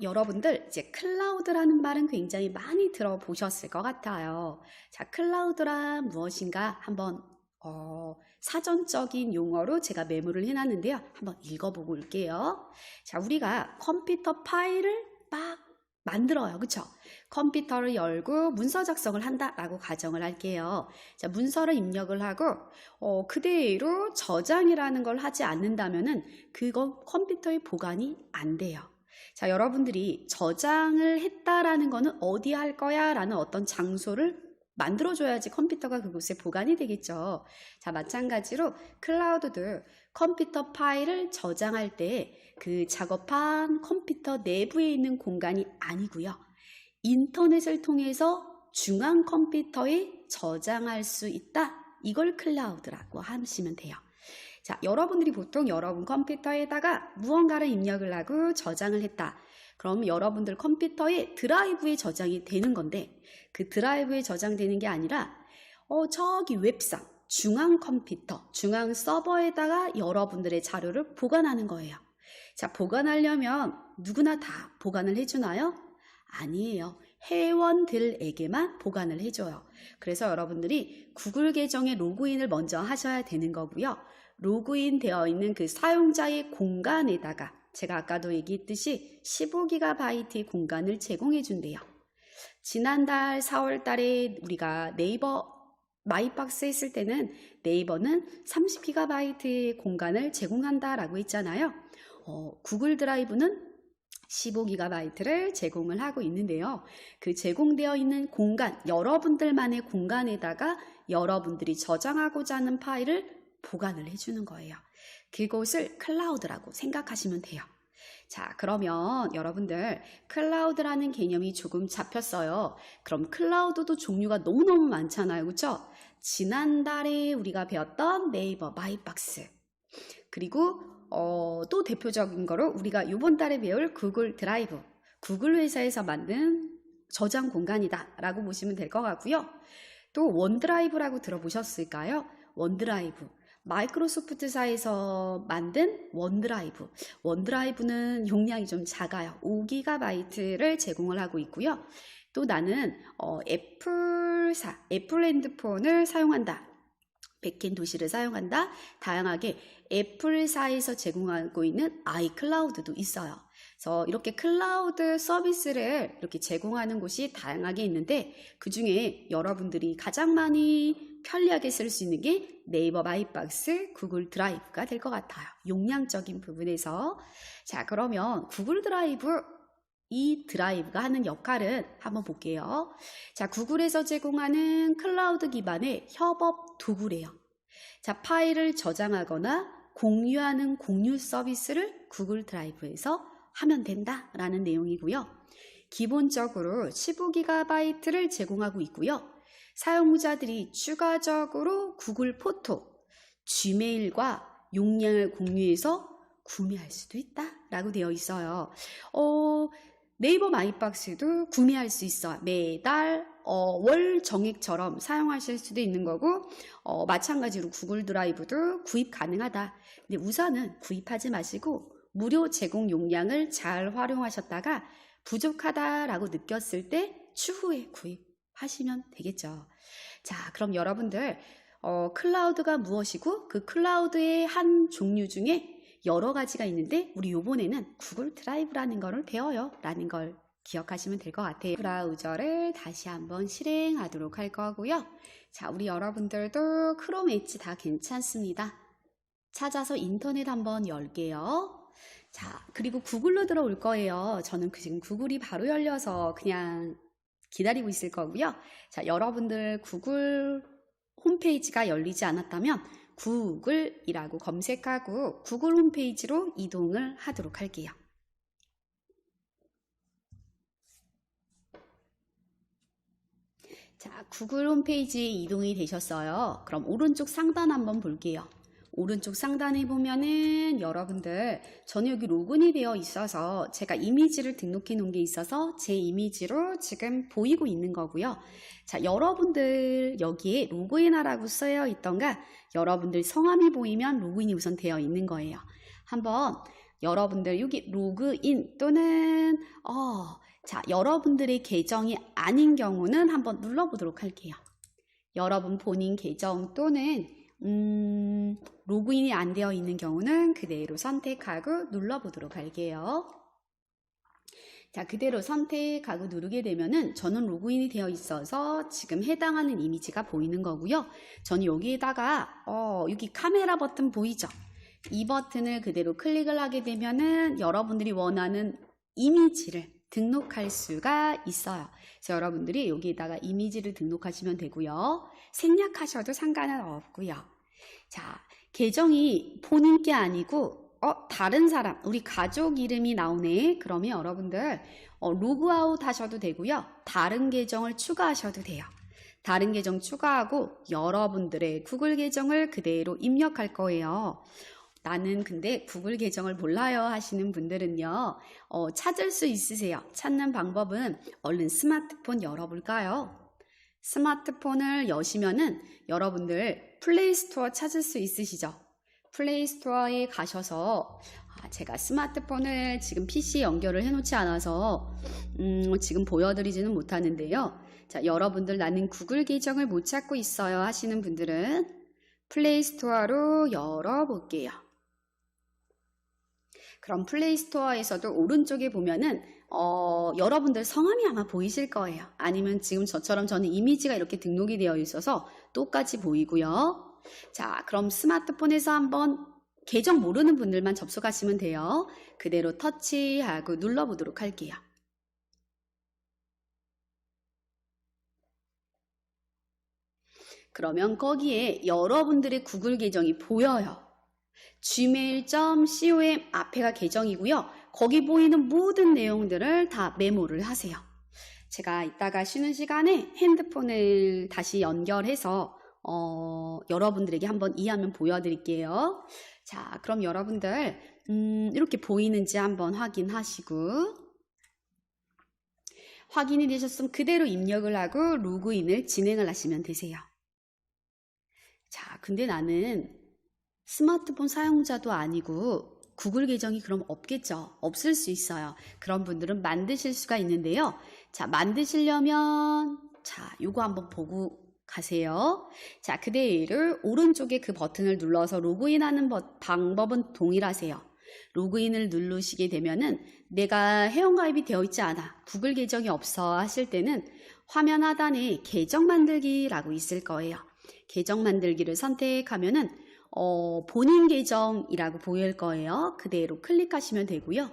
여러분들 이제 클라우드라는 말은 굉장히 많이 들어보셨을 것 같아요. 자, 클라우드란 무엇인가 한번 사전적인 용어로 제가 메모를 해놨는데요. 한번 읽어보고 올게요. 자, 우리가 컴퓨터 파일을 막 만들어요. 그쵸? 컴퓨터를 열고 문서 작성을 한다라고 가정을 할게요. 자, 문서를 입력을 하고 그대로 저장이라는 걸 하지 않는다면은 그거 컴퓨터에 보관이 안 돼요. 자, 여러분들이 저장을 했다라는 거는 어디 할 거야? 라는 어떤 장소를 만들어줘야지 컴퓨터가 그곳에 보관이 되겠죠. 자, 마찬가지로 클라우드도 컴퓨터 파일을 저장할 때 그 작업한 컴퓨터 내부에 있는 공간이 아니고요. 인터넷을 통해서 중앙 컴퓨터에 저장할 수 있다. 이걸 클라우드라고 하시면 돼요. 자, 여러분들이 보통 여러분 컴퓨터에다가 무언가를 입력을 하고 저장을 했다. 그럼 여러분들 컴퓨터에 드라이브에 저장이 되는 건데 그 드라이브에 저장되는 게 아니라 저기 웹상, 중앙 컴퓨터, 중앙 서버에다가 여러분들의 자료를 보관하는 거예요. 자, 보관하려면 누구나 다 보관을 해주나요? 아니에요. 회원들에게만 보관을 해줘요. 그래서 여러분들이 구글 계정에 로그인을 먼저 하셔야 되는 거고요. 로그인 되어 있는 그 사용자의 공간에다가 제가 아까도 얘기했듯이 15GB의 공간을 제공해 준대요. 지난달 4월 달에 우리가 네이버 마이박스 했을 때는 네이버는 30GB의 공간을 제공한다라고 했잖아요. 구글 드라이브는 15GB를 제공을 하고 있는데요. 그 제공되어 있는 공간, 여러분들만의 공간에다가 여러분들이 저장하고자 하는 파일을 보관을 해주는 거예요. 그곳을 클라우드라고 생각하시면 돼요. 자, 그러면 여러분들 클라우드라는 개념이 조금 잡혔어요. 그럼 클라우드도 종류가 너무너무 많잖아요. 그렇죠? 지난달에 우리가 배웠던 네이버 마이박스, 그리고 또 대표적인 거로 우리가 이번 달에 배울 구글 드라이브, 구글 회사에서 만든 저장 공간이다 라고 보시면 될 것 같고요. 또 원드라이브라고 들어보셨을까요? 원드라이브, 마이크로소프트사에서 만든 원드라이브. 원드라이브는 용량이 좀 작아요. 5GB를 제공을 하고 있고요. 또 나는 애플 핸드폰을 사용한다. 백end 도시를 사용한다. 다양하게 애플사에서 제공하고 있는 아이클라우드도 있어요. 그래서 이렇게 클라우드 서비스를 이렇게 제공하는 곳이 다양하게 있는데 그 중에 여러분들이 가장 많이 편리하게 쓸 수 있는 게 네이버 마이박스, 구글 드라이브가 될 것 같아요. 용량적인 부분에서. 자, 그러면 구글 드라이브, 이 드라이브가 하는 역할은 한번 볼게요. 자, 구글에서 제공하는 클라우드 기반의 협업 도구래요. 자, 파일을 저장하거나 공유하는 공유 서비스를 구글 드라이브에서 하면 된다라는 내용이고요. 기본적으로 15GB를 제공하고 있고요. 사용자들이 추가적으로 구글 포토, 지메일과 용량을 공유해서 구매할 수도 있다라고 되어 있어요. 네이버 마이박스도 구매할 수 있어요. 매달 월 정액처럼 사용하실 수도 있는 거고 마찬가지로 구글 드라이브도 구입 가능하다. 근데 우선은 구입하지 마시고 무료 제공 용량을 잘 활용하셨다가 부족하다라고 느꼈을 때 추후에 구입하시면 되겠죠. 자, 그럼 여러분들 클라우드가 무엇이고 그 클라우드의 한 종류 중에 여러 가지가 있는데 우리 요번에는 구글 드라이브라는 거를 배워요 라는 걸 기억하시면 될 것 같아요. 브라우저를 다시 한번 실행하도록 할 거고요. 자, 우리 여러분들도 크롬 엣지 다 괜찮습니다. 찾아서 인터넷 한번 열게요. 자, 그리고 구글로 들어올 거예요. 저는 지금 구글이 바로 열려서 그냥 기다리고 있을 거고요. 자, 여러분들 구글 홈페이지가 열리지 않았다면 구글이라고 검색하고 구글 홈페이지로 이동을 하도록 할게요. 자, 구글 홈페이지에 이동이 되셨어요. 그럼 오른쪽 상단 한번 볼게요. 오른쪽 상단에 보면은 여러분들 저는 여기 로그인이 되어 있어서 제가 이미지를 등록해 놓은 게 있어서 제 이미지로 지금 보이고 있는 거고요. 자, 여러분들 여기에 로그인하라고 쓰여 있던가 여러분들 성함이 보이면 로그인이 우선 되어 있는 거예요. 한번 여러분들 여기 로그인 또는 자, 여러분들의 계정이 아닌 경우는 한번 눌러보도록 할게요. 여러분 본인 계정 또는 로그인이 안 되어 있는 경우는 그대로 선택하고 눌러보도록 할게요. 자, 그대로 선택하고 누르게 되면은 저는 로그인이 되어 있어서 지금 해당하는 이미지가 보이는 거고요. 저는 여기에다가 여기 카메라 버튼 보이죠? 이 버튼을 그대로 클릭을 하게 되면은 여러분들이 원하는 이미지를 등록할 수가 있어요. 그래서 여러분들이 여기에다가 이미지를 등록하시면 되고요. 생략하셔도 상관은 없고요. 자, 계정이 본인 게 아니고 다른 사람, 우리 가족 이름이 나오네. 그러면 여러분들 로그아웃 하셔도 되고요. 다른 계정을 추가하셔도 돼요. 다른 계정 추가하고 여러분들의 구글 계정을 그대로 입력할 거예요. 나는 근데 구글 계정을 몰라요 하시는 분들은요. 찾을 수 있으세요. 찾는 방법은 얼른 스마트폰 열어볼까요? 스마트폰을 여시면은 여러분들 플레이스토어 찾을 수 있으시죠? 플레이스토어에 가셔서 제가 스마트폰을 지금 PC에 연결을 해놓지 않아서 지금 보여드리지는 못하는데요. 자, 여러분들 나는 구글 계정을 못 찾고 있어요 하시는 분들은 플레이스토어로 열어볼게요. 그럼 플레이스토어에서도 오른쪽에 보면은 여러분들 성함이 아마 보이실 거예요. 아니면 지금 저처럼 저는 이미지가 이렇게 등록이 되어 있어서 똑같이 보이고요. 자, 그럼 스마트폰에서 한번 계정 모르는 분들만 접속하시면 돼요. 그대로 터치하고 눌러보도록 할게요. 그러면 거기에 여러분들의 구글 계정이 보여요. gmail.com 앞에가 계정이고요. 거기 보이는 모든 내용들을 다 메모를 하세요. 제가 이따가 쉬는 시간에 핸드폰을 다시 연결해서 여러분들에게 한번 이 화면 보여드릴게요. 자, 그럼 여러분들 이렇게 보이는지 한번 확인하시고 확인이 되셨으면 그대로 입력을 하고 로그인을 진행을 하시면 되세요. 자, 근데 나는 스마트폰 사용자도 아니고 구글 계정이 그럼 없겠죠? 없을 수 있어요. 그런 분들은 만드실 수가 있는데요. 자, 만드시려면 요거 한번 보고 가세요. 자, 그대로 오른쪽에 그 버튼을 눌러서 로그인하는 방법은 동일하세요. 로그인을 누르시게 되면은 내가 회원가입이 되어 있지 않아, 구글 계정이 없어 하실 때는 화면 하단에 계정 만들기라고 있을 거예요. 계정 만들기를 선택하면은 본인 계정이라고 보일 거예요. 그대로 클릭하시면 되고요.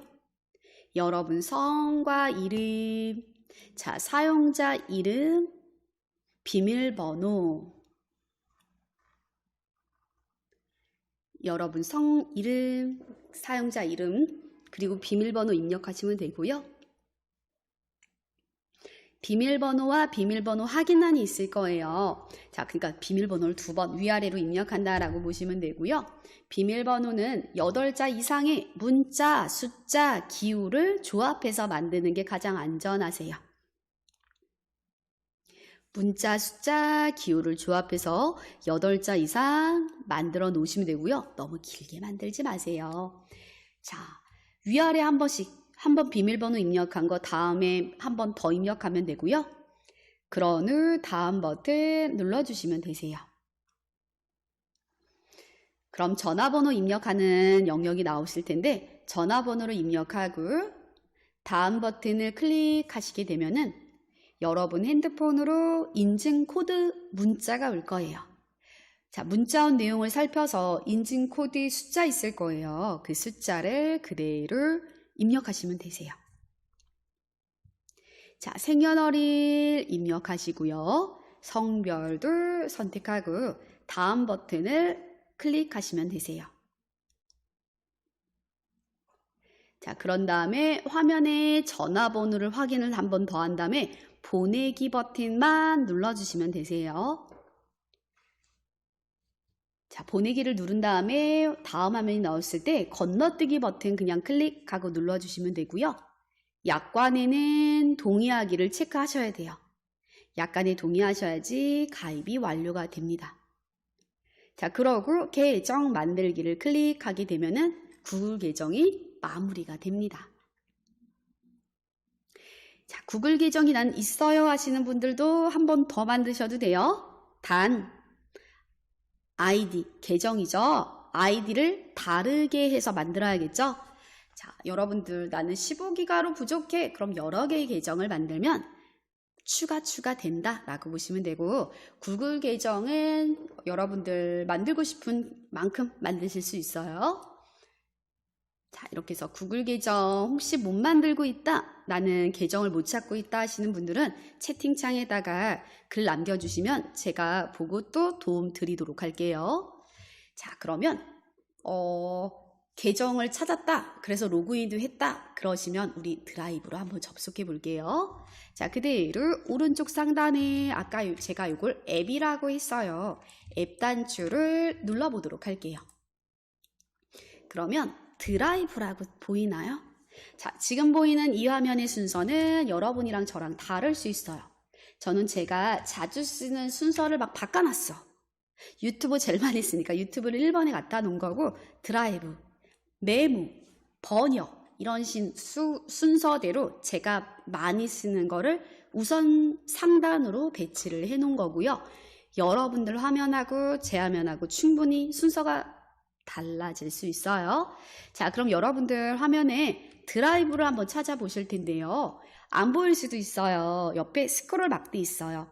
여러분 성과 이름, 자, 사용자 이름, 비밀번호, 여러분 성 이름, 사용자 이름, 그리고 비밀번호 입력하시면 되고요. 비밀번호와 비밀번호 확인란이 있을 거예요. 자, 그러니까 비밀번호를 2번 위아래로 입력한다라고 보시면 되고요. 비밀번호는 8자 이상의 문자, 숫자, 기호를 조합해서 만드는 게 가장 안전하세요. 문자, 숫자, 기호를 조합해서 8자 이상 만들어 놓으시면 되고요. 너무 길게 만들지 마세요. 자, 위아래 한 번씩, 한 번 비밀번호 입력한 거 다음에 한 번 더 입력하면 되고요. 그런 후 다음 버튼 눌러주시면 되세요. 그럼 전화번호 입력하는 영역이 나오실 텐데 전화번호를 입력하고 다음 버튼을 클릭하시게 되면은 여러분 핸드폰으로 인증 코드 문자가 올 거예요. 자, 문자 온 내용을 살펴서 인증 코드 숫자 있을 거예요. 그 숫자를 그대로 입력하시면 되세요. 자, 생년월일 입력하시고요. 성별도 선택하고 다음 버튼을 클릭하시면 되세요. 자, 그런 다음에 화면에 전화번호를 확인을 한 번 더 한 다음에 보내기 버튼만 눌러주시면 되세요. 자, 보내기를 누른 다음에 다음 화면이 나왔을 때 건너뛰기 버튼 그냥 클릭하고 눌러주시면 되고요. 약관에는 동의하기를 체크하셔야 돼요. 약관에 동의하셔야지 가입이 완료가 됩니다. 자, 그러고 계정 만들기를 클릭하게 되면은 구글 계정이 마무리가 됩니다. 자, 구글 계정이 난 있어요 하시는 분들도 한 번 더 만드셔도 돼요. 단 아이디, 계정이죠. 아이디를 다르게 해서 만들어야겠죠. 자, 여러분들 나는 15기가로 부족해. 그럼 여러 개의 계정을 만들면 추가된다 라고 보시면 되고, 구글 계정은 여러분들 만들고 싶은 만큼 만드실 수 있어요. 자, 이렇게 해서 구글 계정 혹시 못 만들고 있다, 나는 계정을 못 찾고 있다 하시는 분들은 채팅창에다가 글 남겨주시면 제가 보고 또 도움 드리도록 할게요. 자, 그러면 계정을 찾았다, 그래서 로그인도 했다 그러시면 우리 드라이브로 한번 접속해 볼게요. 자, 그대로 오른쪽 상단에 아까 제가 이걸 앱이라고 했어요. 앱 단추를 눌러보도록 할게요. 그러면 드라이브라고 보이나요? 자, 지금 보이는 이 화면의 순서는 여러분이랑 저랑 다를 수 있어요. 저는 제가 자주 쓰는 순서를 막 바꿔놨어. 유튜브 제일 많이 쓰니까 유튜브를 1번에 갖다 놓은 거고, 드라이브, 메모, 번역 이런 순서대로 제가 많이 쓰는 거를 우선 상단으로 배치를 해 놓은 거고요. 여러분들 화면하고 제 화면하고 충분히 순서가 달라질 수 있어요. 자, 그럼 여러분들 화면에 드라이브를 한번 찾아보실 텐데요. 안 보일 수도 있어요. 옆에 스크롤 바도 있어요.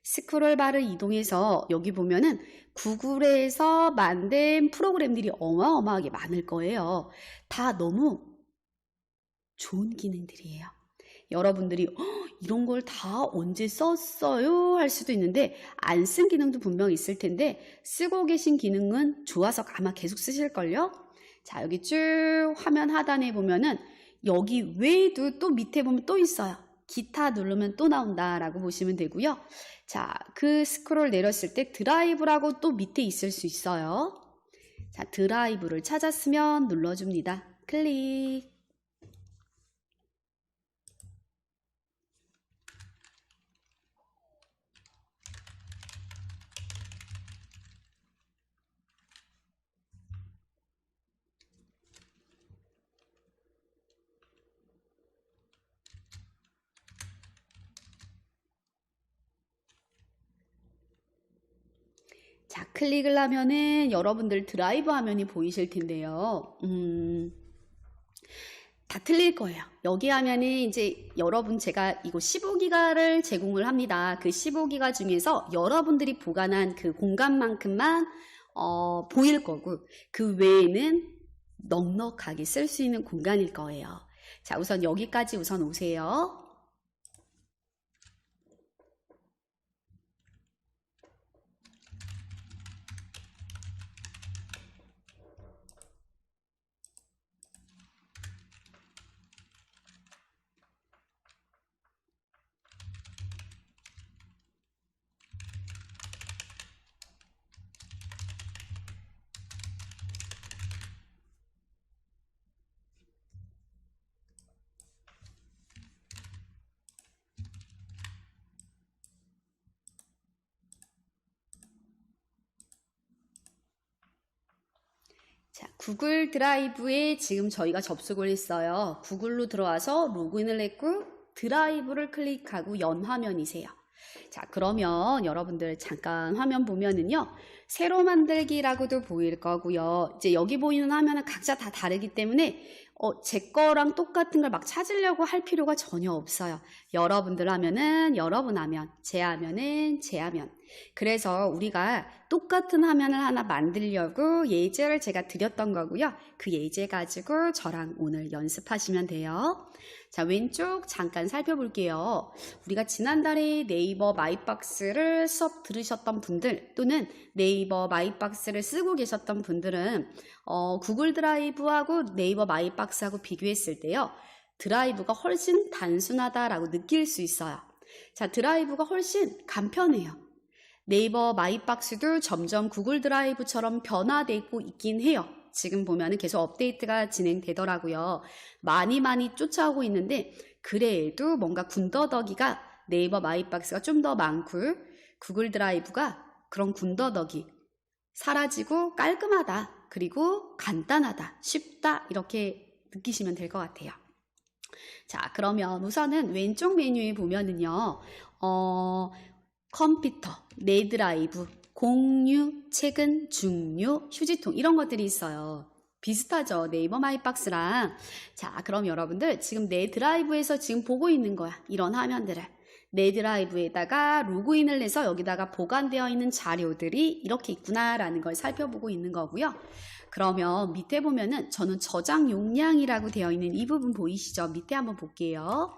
스크롤 바를 이동해서 여기 보면은 구글에서 만든 프로그램들이 어마어마하게 많을 거예요. 다 너무 좋은 기능들이에요. 여러분들이 이런 걸 다 언제 썼어요 할 수도 있는데, 안 쓴 기능도 분명히 있을 텐데 쓰고 계신 기능은 좋아서 아마 계속 쓰실걸요. 자, 여기 쭉 화면 하단에 보면은 여기 외에도 또 밑에 보면 또 있어요. 기타 누르면 또 나온다 라고 보시면 되고요. 자, 그 스크롤 내렸을 때 드라이브라고 또 밑에 있을 수 있어요. 자, 드라이브를 찾았으면 눌러줍니다. 클릭. 자, 클릭을 하면은 여러분들 드라이브 화면이 보이실 텐데요. 다 틀릴 거예요. 여기 하면은 이제 여러분 제가 이거 15기가를 제공을 합니다. 그 15기가 중에서 여러분들이 보관한 그 공간만큼만 보일 거고, 그 외에는 넉넉하게 쓸 수 있는 공간일 거예요. 자, 우선 여기까지 우선 오세요. 자, 구글 드라이브에 지금 저희가 접속을 했어요. 구글로 들어와서 로그인을 했고 드라이브를 클릭하고 연 화면이세요. 자, 그러면 여러분들 잠깐 화면 보면은요, 새로 만들기라고도 보일 거고요. 이제 여기 보이는 화면은 각자 다 다르기 때문에 제 거랑 똑같은 걸 막 찾으려고 할 필요가 전혀 없어요. 여러분들 화면은 여러분 화면, 제 화면은 제 화면. 그래서 우리가 똑같은 화면을 하나 만들려고 예제를 제가 드렸던 거고요. 그 예제 가지고 저랑 오늘 연습하시면 돼요. 자, 왼쪽 잠깐 살펴볼게요. 우리가 지난달에 네이버 마이박스를 수업 들으셨던 분들, 또는 네이버 마이박스를 쓰고 계셨던 분들은 구글 드라이브하고 네이버 마이박스하고 비교했을 때요, 드라이브가 훨씬 단순하다라고 느낄 수 있어요. 자, 드라이브가 훨씬 간편해요. 네이버 마이박스도 점점 구글 드라이브처럼 변화되고 있긴 해요. 지금 보면은 계속 업데이트가 진행되더라고요. 많이 쫓아오고 있는데, 그래도 뭔가 군더더기가 네이버 마이박스가 좀 더 많고, 구글 드라이브가 그런 군더더기 사라지고 깔끔하다, 그리고 간단하다, 쉽다, 이렇게 느끼시면 될 것 같아요. 자, 그러면 우선은 왼쪽 메뉴에 보면은요, 컴퓨터, 내 드라이브, 공유, 최근, 중요, 휴지통 이런 것들이 있어요. 비슷하죠? 네이버 마이박스랑. 자, 그럼 여러분들 지금 내 드라이브에서 지금 보고 있는 거야. 이런 화면들을. 내 드라이브에다가 로그인을 해서 여기다가 보관되어 있는 자료들이 이렇게 있구나라는 걸 살펴보고 있는 거고요. 그러면 밑에 보면은 저는 저장 용량이라고 되어 있는 이 부분 보이시죠? 밑에 한번 볼게요.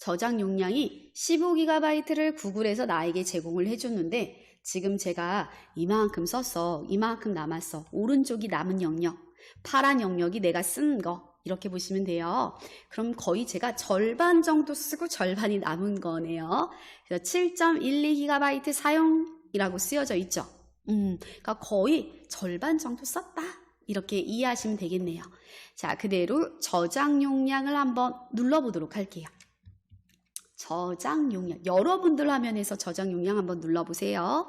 저장 용량이 15GB를 구글에서 나에게 제공을 해줬는데 지금 제가 이만큼 썼어. 이만큼 남았어. 오른쪽이 남은 영역, 파란 영역이 내가 쓴 거. 이렇게 보시면 돼요. 그럼 거의 제가 절반 정도 쓰고 절반이 남은 거네요. 그래서 7.12GB 사용이라고 쓰여져 있죠. 그러니까 거의 절반 정도 썼다. 이렇게 이해하시면 되겠네요. 자, 그대로 저장 용량을 한번 눌러보도록 할게요. 저장 용량. 여러분들 화면에서 저장 용량 한번 눌러보세요.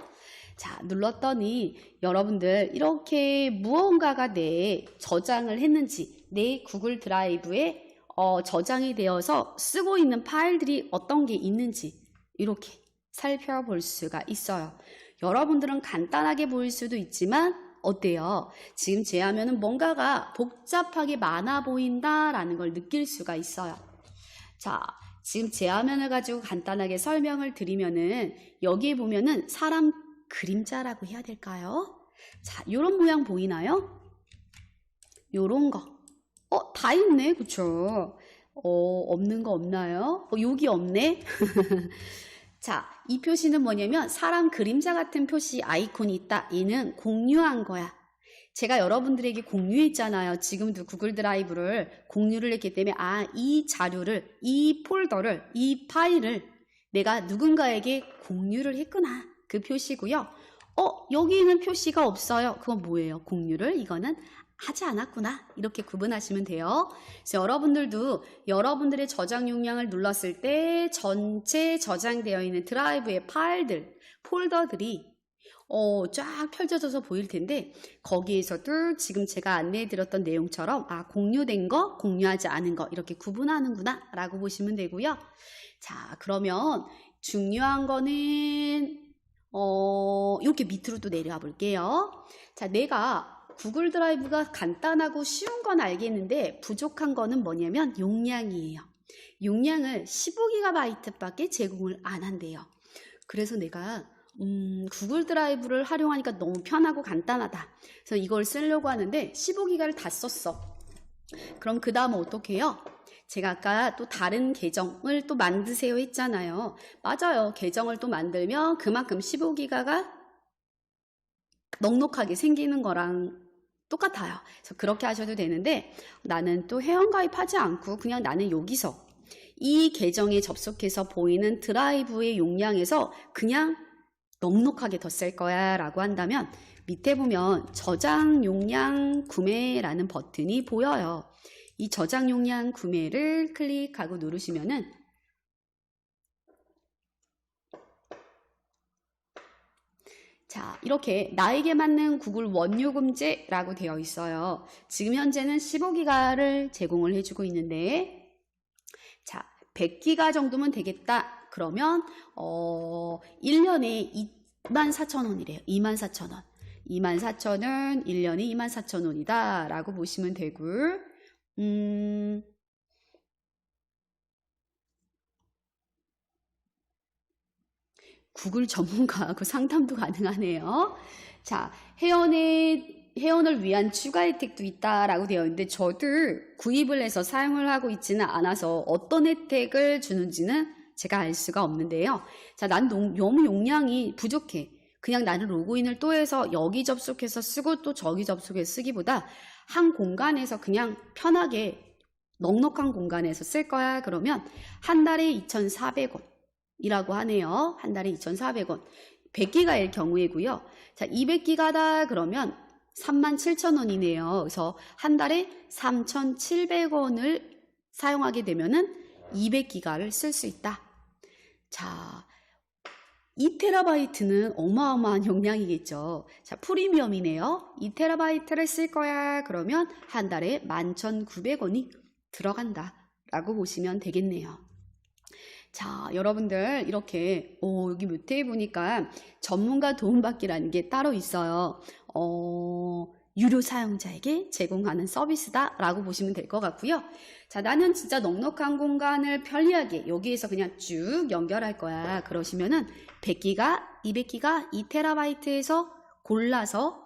자, 눌렀더니 여러분들 이렇게 무언가가 내 저장을 했는지 내 구글 드라이브에 저장이 되어서 쓰고 있는 파일들이 어떤 게 있는지 이렇게 살펴볼 수가 있어요. 여러분들은 간단하게 보일 수도 있지만 어때요? 지금 제 화면은 뭔가가 복잡하게 많아 보인다라는 걸 느낄 수가 있어요. 자, 지금 제 화면을 가지고 간단하게 설명을 드리면은 여기에 보면은 사람 그림자라고 해야 될까요? 자, 요런 모양 보이나요? 요런 거. 다 있네. 그쵸? 없는 거 없나요? 여기 없네. 자, 이 표시는 뭐냐면 사람 그림자 같은 표시 아이콘이 있다. 얘는 공유한 거야. 제가 여러분들에게 공유했잖아요. 지금도 구글 드라이브를 공유를 했기 때문에 이 자료를, 이 폴더를, 이 파일을 내가 누군가에게 공유를 했구나. 그 표시고요. 여기 있는 표시가 없어요. 그건 뭐예요? 공유를 이거는 하지 않았구나. 이렇게 구분하시면 돼요. 그래서 여러분들도 여러분들의 저장 용량을 눌렀을 때 전체 저장되어 있는 드라이브의 파일들, 폴더들이 쫙 펼쳐져서 보일 텐데 거기에서도 지금 제가 안내해드렸던 내용처럼 공유된 거, 공유하지 않은 거 이렇게 구분하는구나 라고 보시면 되고요. 자, 그러면 중요한 거는 이렇게 밑으로 또 내려와 볼게요. 자, 내가 구글 드라이브가 간단하고 쉬운 건 알겠는데 부족한 거는 뭐냐면 용량이에요. 용량을 15GB밖에 제공을 안 한대요. 그래서 내가 구글 드라이브를 활용하니까 너무 편하고 간단하다. 그래서 이걸 쓰려고 하는데 15GB를 다 썼어. 그럼 그 다음은 어떻게 해요? 제가 아까 또 다른 계정을 또 만드세요 했잖아요. 맞아요. 계정을 또 만들면 그만큼 15GB가 넉넉하게 생기는 거랑 똑같아요. 그래서 그렇게 하셔도 되는데 나는 또 회원가입하지 않고 그냥 나는 여기서 이 계정에 접속해서 보이는 드라이브의 용량에서 그냥 넉넉하게 더 쓸 거야 라고 한다면 밑에 보면 저장 용량 구매라는 버튼이 보여요. 이 저장 용량 구매를 클릭하고 누르시면은 자, 이렇게 나에게 맞는 구글 원요금제라고 되어 있어요. 지금 현재는 15GB를 제공을 해주고 있는데 자, 100GB 정도면 되겠다. 그러면 1년에 24,000원이래요. 24,000원. 24,000원, 1년에 24,000원이다 라고 보시면 되고 구글 전문가하고 상담도 가능하네요. 자, 회원을 위한 추가 혜택도 있다라고 되어 있는데 저도 구입을 해서 사용을 하고 있지는 않아서 어떤 혜택을 주는지는 제가 알 수가 없는데요. 자, 난 너무 용량이 부족해. 그냥 나는 로그인을 또 해서 여기 접속해서 쓰고 또 저기 접속해서 쓰기보다 한 공간에서 그냥 편하게 넉넉한 공간에서 쓸 거야. 그러면 한 달에 2,400원. 이라고 하네요. 한 달에 2,400원. 100GB일 경우에고요. 자, 200GB다 그러면 37,000원이네요. 그래서 한 달에 3,700원을 사용하게 되면은 200GB를 쓸 수 있다. 자, 2TB는 어마어마한 용량이겠죠. 자, 프리미엄이네요. 2TB를 쓸 거야. 그러면 한 달에 11,900원이 들어간다 라고 보시면 되겠네요. 자, 여러분들 이렇게 여기 밑에 보니까 전문가 도움받기라는 게 따로 있어요. 유료 사용자에게 제공하는 서비스다 라고 보시면 될 것 같고요. 자, 나는 진짜 넉넉한 공간을 편리하게 여기에서 그냥 쭉 연결할 거야. 그러시면은 100기가, 200기가, 2TB에서 골라서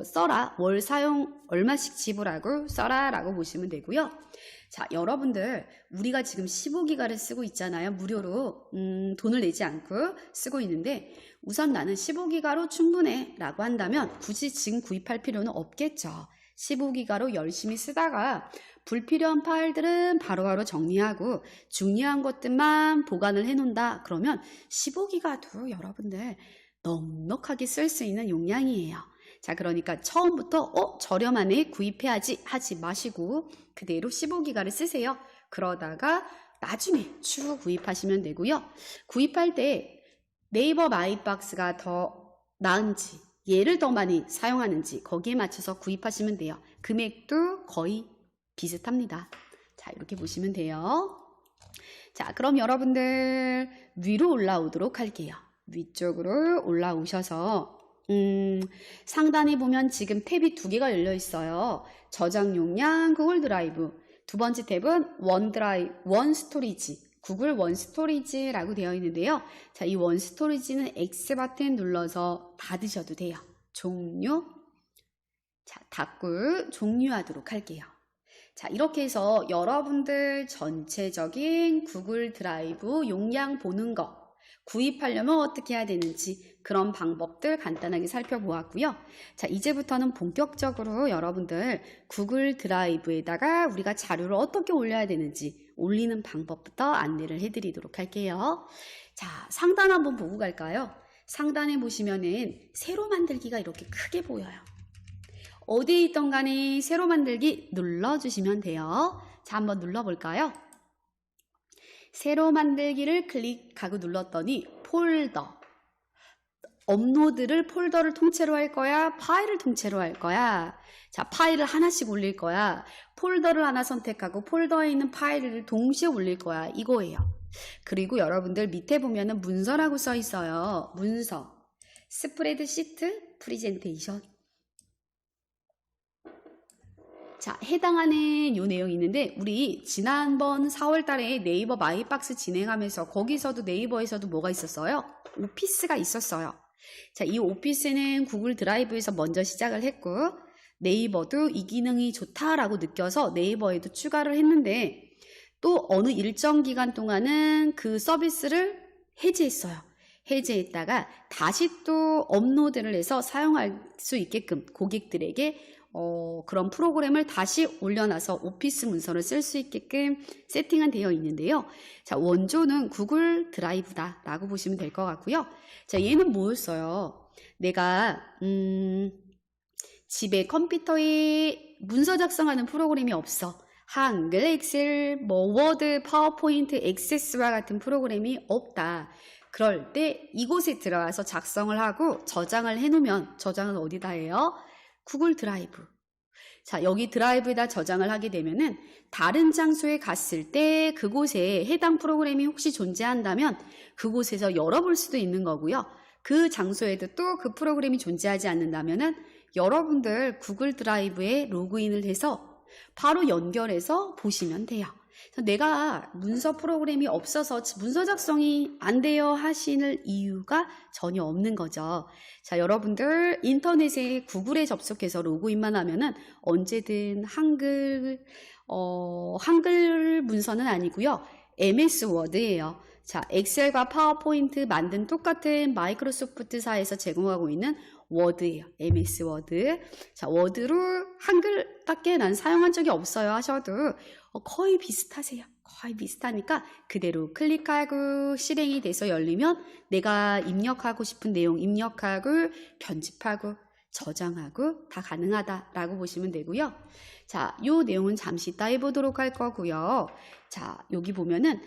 써라. 월 사용 얼마씩 지불하고 써라 라고 보시면 되고요. 자, 여러분들 우리가 지금 15기가를 쓰고 있잖아요. 무료로 돈을 내지 않고 쓰고 있는데 우선 나는 15기가로 충분해 라고 한다면 굳이 지금 구입할 필요는 없겠죠. 15기가로 열심히 쓰다가 불필요한 파일들은 바로바로 정리하고 중요한 것들만 보관을 해놓는다. 그러면 15기가도 여러분들 넉넉하게 쓸 수 있는 용량이에요. 자, 그러니까 처음부터 저렴하네 구입해야지 하지 마시고 그대로 15기가를 쓰세요. 그러다가 나중에 쭉 구입하시면 되고요. 구입할 때 네이버 마이박스가 더 나은지 얘를 더 많이 사용하는지 거기에 맞춰서 구입하시면 돼요. 금액도 거의 비슷합니다. 자, 이렇게 보시면 돼요. 자, 그럼 여러분들 위로 올라오도록 할게요. 위쪽으로 올라오셔서 상단에 보면 지금 탭이 2개가 열려 있어요. 저장 용량 구글 드라이브. 두 번째 탭은 원 스토리지. 구글 원 스토리지라고 되어 있는데요. 자, 이 원 스토리지는 X 버튼 눌러서 닫으셔도 돼요. 종료. 자, 닫고 종료하도록 할게요. 자, 이렇게 해서 여러분들 전체적인 구글 드라이브 용량 보는 거 구입하려면 어떻게 해야 되는지 그런 방법들 간단하게 살펴보았고요. 자, 이제부터는 본격적으로 여러분들 구글 드라이브에다가 우리가 자료를 어떻게 올려야 되는지 올리는 방법부터 안내를 해드리도록 할게요. 자, 상단 한번 보고 갈까요? 상단에 보시면은 새로 만들기가 이렇게 크게 보여요. 어디에 있던 간에 새로 만들기 눌러주시면 돼요. 자, 한번 눌러볼까요? 새로 만들기를 클릭하고 눌렀더니 폴더. 업로드를 폴더를 통째로 할 거야? 파일을 통째로 할 거야? 자, 파일을 하나씩 올릴 거야? 폴더를 하나 선택하고 폴더에 있는 파일을 동시에 올릴 거야? 이거예요. 그리고 여러분들 밑에 보면은 문서라고 써 있어요. 문서. 스프레드시트, 프리젠테이션. 자, 해당하는 요 내용이 있는데 우리 지난번 4월 달에 네이버 마이박스 진행하면서 거기서도 네이버에서도 뭐가 있었어요? 오피스가 있었어요. 자, 이 오피스는 구글 드라이브에서 먼저 시작을 했고 네이버도 이 기능이 좋다라고 느껴서 네이버에도 추가를 했는데 또 어느 일정 기간 동안은 그 서비스를 해지했어요. 해지했다가 다시 또 업로드를 해서 사용할 수 있게끔 고객들에게 그런 프로그램을 다시 올려놔서 오피스 문서를 쓸 수 있게끔 세팅은 되어 있는데요. 자, 원조는 구글 드라이브다 라고 보시면 될 것 같고요. 자, 얘는 뭐였어요? 내가 집에 컴퓨터에 문서 작성하는 프로그램이 없어. 한글, 엑셀, 워드, 파워포인트, 액세스와 같은 프로그램이 없다. 그럴 때 이곳에 들어가서 작성을 하고 저장을 해놓으면 저장은 어디다 해요? 구글 드라이브. 자, 여기 드라이브에다 저장을 하게 되면은 다른 장소에 갔을 때 그곳에 해당 프로그램이 혹시 존재한다면 그곳에서 열어볼 수도 있는 거고요. 그 장소에도 또 그 프로그램이 존재하지 않는다면은 여러분들 구글 드라이브에 로그인을 해서 바로 연결해서 보시면 돼요. 그래서 내가 문서 프로그램이 없어서 문서 작성이 안 돼요 하시는 이유가 전혀 없는 거죠. 자, 여러분들 인터넷에 구글에 접속해서 로그인만 하면은 언제든 한글 문서는 아니고요. MS 워드예요. 자, 엑셀과 파워포인트 만든 똑같은 마이크로소프트사에서 제공하고 있는 워드예요. MS 워드. 자, 워드로 한글밖에 난 사용한 적이 없어요 하셔도 거의 비슷하세요. 거의 비슷하니까 그대로 클릭하고 실행이 돼서 열리면 내가 입력하고 싶은 내용 입력하고 편집하고 저장하고 다 가능하다라고 보시면 되고요. 자, 요 내용은 잠시 이따 해보도록 할 거고요. 자, 여기 보면은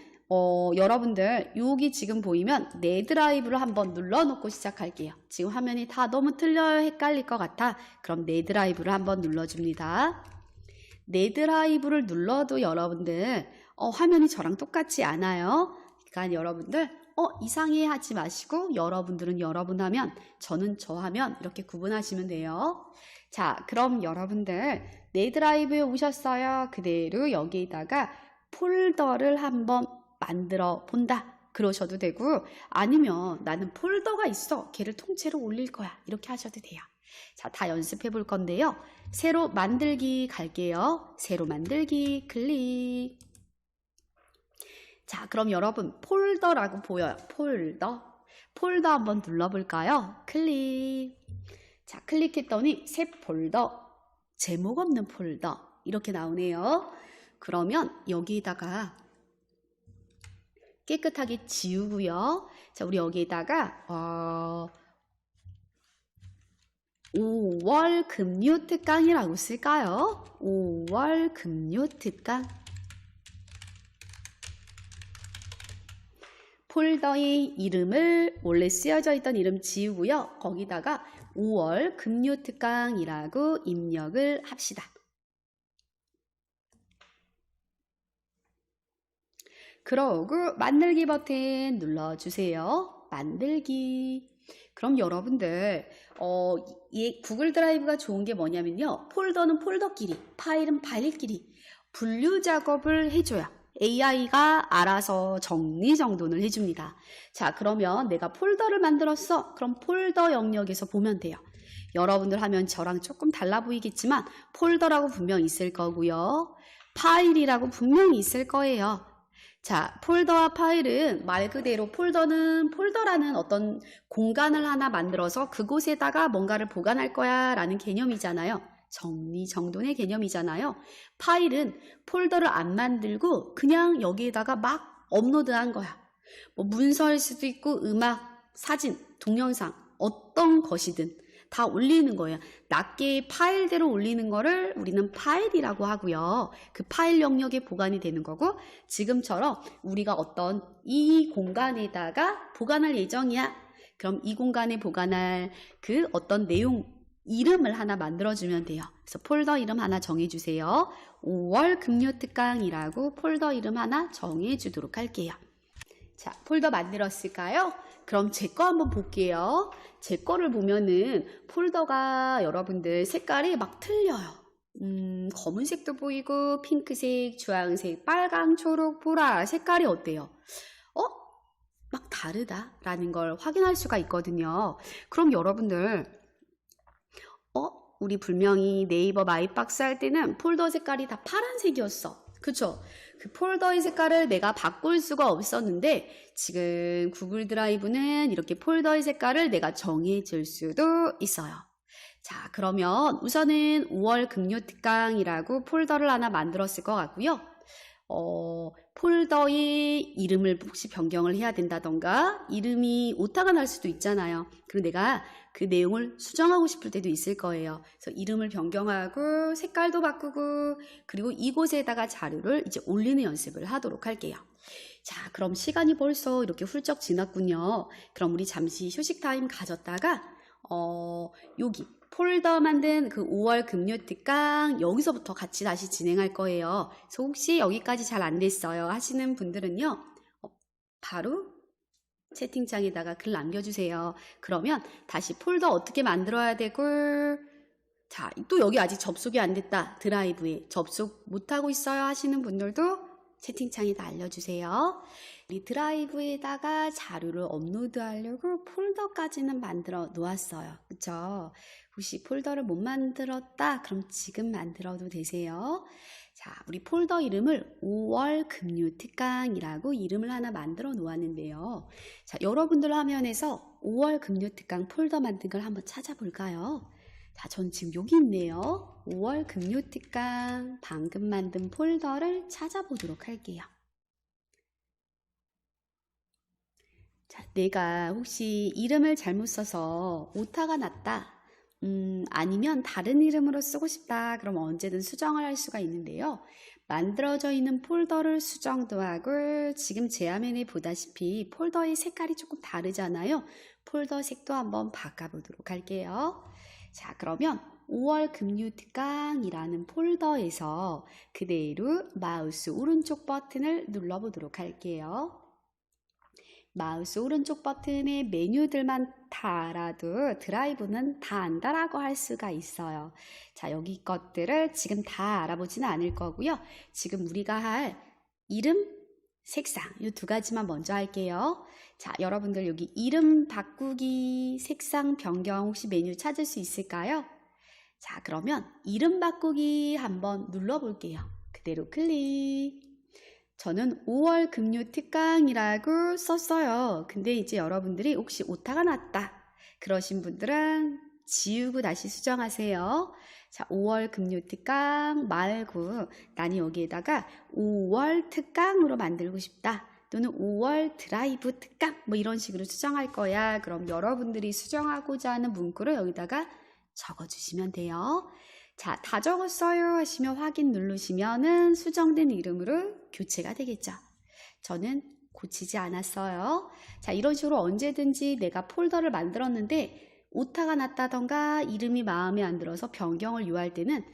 여러분들 여기 지금 보이면 내 드라이브를 한번 눌러놓고 시작할게요. 지금 화면이 다 너무 틀려요. 헷갈릴 것 같아. 그럼 내 드라이브를 한번 눌러줍니다. 내 드라이브를 눌러도 여러분들 화면이 저랑 똑같지 않아요. 그러니까 여러분들 이상해 하지 마시고 여러분들은 여러분 화면, 저는 저 화면 이렇게 구분하시면 돼요. 자, 그럼 여러분들 내 드라이브에 오셨어요. 그대로 여기에다가 폴더를 한번 만들어 본다. 그러셔도 되고 아니면 나는 폴더가 있어. 걔를 통째로 올릴 거야. 이렇게 하셔도 돼요. 자, 다 연습해 볼 건데요. 새로 만들기 갈게요. 새로 만들기 클릭. 자, 그럼 여러분 폴더라고 보여요. 폴더 한번 눌러볼까요? 클릭. 자, 클릭했더니 새 폴더, 제목 없는 폴더 이렇게 나오네요. 그러면 여기다가 깨끗하게 지우고요. 자, 우리 여기에다가 5월 금요 특강이라고 쓸까요? 5월 금요 특강. 폴더의 이름을 원래 쓰여져 있던 이름 지우고요. 거기다가 5월 금요 특강이라고 입력을 합시다. 그러고 만들기 버튼 눌러주세요. 만들기. 그럼 여러분들 이 구글 드라이브가 좋은 게 뭐냐면요. 폴더는 폴더끼리, 파일은 파일끼리 분류 작업을 해줘요. AI가 알아서 정리정돈을 해줍니다. 자, 그러면 내가 폴더를 만들었어. 그럼 폴더 영역에서 보면 돼요. 여러분들 하면 저랑 조금 달라 보이겠지만 폴더라고 분명 있을 거고요. 파일이라고 분명히 있을 거예요. 자, 폴더와 파일은 말 그대로 폴더는 폴더라는 어떤 공간을 하나 만들어서 그곳에다가 뭔가를 보관할 거야 라는 개념이잖아요. 정리정돈의 개념이잖아요. 파일은 폴더를 안 만들고 그냥 여기에다가 막 업로드한 거야. 뭐 문서일 수도 있고 음악, 사진, 동영상 어떤 것이든 다 올리는 거예요. 낱개의 파일대로 올리는 거를 우리는 파일이라고 하고요. 그 파일 영역에 보관이 되는 거고 지금처럼 우리가 어떤 이 공간에다가 보관할 예정이야. 그럼 이 공간에 보관할 그 어떤 내용 이름을 하나 만들어주면 돼요. 그래서 폴더 이름 하나 정해주세요. 5월 금요 특강이라고 폴더 이름 하나 정해주도록 할게요. 자, 폴더 만들었을까요? 그럼 제 거 한번 볼게요. 제 거를 보면은 폴더가 여러분들 색깔이 막 틀려요. 검은색도 보이고 핑크색, 주황색, 빨강, 초록, 보라 색깔이 어때요? 막 다르다라는 걸 확인할 수가 있거든요. 그럼 여러분들 우리 분명히 네이버 마이박스 할 때는 폴더 색깔이 다 파란색이었어. 그쵸? 그 폴더의 색깔을 내가 바꿀 수가 없었는데 지금 구글 드라이브는 이렇게 폴더의 색깔을 내가 정해줄 수도 있어요. 자, 그러면 우선은 5월 금요 특강이라고 폴더를 하나 만들었을 것 같고요. 폴더의 이름을 혹시 변경을 해야 된다던가 이름이 오타가 날 수도 있잖아요. 그리고 내가 그 내용을 수정하고 싶을 때도 있을 거예요. 그래서 이름을 변경하고 색깔도 바꾸고 그리고 이곳에다가 자료를 이제 올리는 연습을 하도록 할게요. 자, 그럼 시간이 벌써 이렇게 훌쩍 지났군요. 그럼 우리 잠시 휴식 타임 가졌다가 여기 폴더 만든 그 5월 금요 특강 여기서부터 같이 다시 진행할 거예요. 그래서 혹시 여기까지 잘 안 됐어요 하시는 분들은요. 바로 채팅창에다가 글 남겨주세요. 그러면 다시 폴더 어떻게 만들어야 되고 자, 또 여기 아직 접속이 안 됐다. 드라이브에 접속 못하고 있어요 하시는 분들도 채팅창에다 알려주세요. 우리 드라이브에다가 자료를 업로드하려고 폴더까지는 만들어 놓았어요. 그쵸? 혹시 폴더를 못 만들었다? 그럼 지금 만들어도 되세요. 자, 우리 폴더 이름을 5월 금요 특강이라고 이름을 하나 만들어 놓았는데요. 자, 여러분들 화면에서 5월 금요 특강 폴더 만든 걸 한번 찾아볼까요? 자, 전 지금 여기 있네요. 5월 금요 특강 방금 만든 폴더를 찾아보도록 할게요. 자, 내가 혹시 이름을 잘못 써서 오타가 났다. 아니면 다른 이름으로 쓰고 싶다. 그럼 언제든 수정을 할 수가 있는데요. 만들어져 있는 폴더를 수정도 하고 지금 제 화면에 보다시피 폴더의 색깔이 조금 다르잖아요. 폴더 색도 한번 바꿔보도록 할게요. 자, 그러면 5월 금융 특강이라는 폴더에서 그대로 마우스 오른쪽 버튼을 눌러보도록 할게요. 마우스 오른쪽 버튼에 메뉴들만 다 알아도 드라이브는 다 안다라고 할 수가 있어요. 자, 여기 것들을 지금 다 알아보지는 않을 거고요. 지금 우리가 할 이름, 색상 이 두 가지만 먼저 할게요. 자, 여러분들 여기 이름 바꾸기, 색상 변경 혹시 메뉴 찾을 수 있을까요? 자, 그러면 이름 바꾸기 한번 눌러볼게요. 그대로 클릭. 저는 5월 금융 특강이라고 썼어요. 근데 이제 여러분들이 혹시 오타가 났다 그러신 분들은 지우고 다시 수정하세요. 자, 5월 금융 특강 말고 나는 여기에다가 5월 특강으로 만들고 싶다. 또는 5월 드라이브 특강 뭐 이런 식으로 수정할 거야. 그럼 여러분들이 수정하고자 하는 문구를 여기다가 적어주시면 돼요. 자, 다 적었어요 하시면 확인 누르시면은 수정된 이름으로 교체가 되겠죠. 저는 고치지 않았어요. 자, 이런 식으로 언제든지 내가 폴더를 만들었는데 오타가 났다던가 이름이 마음에 안 들어서 변경을 요할 때는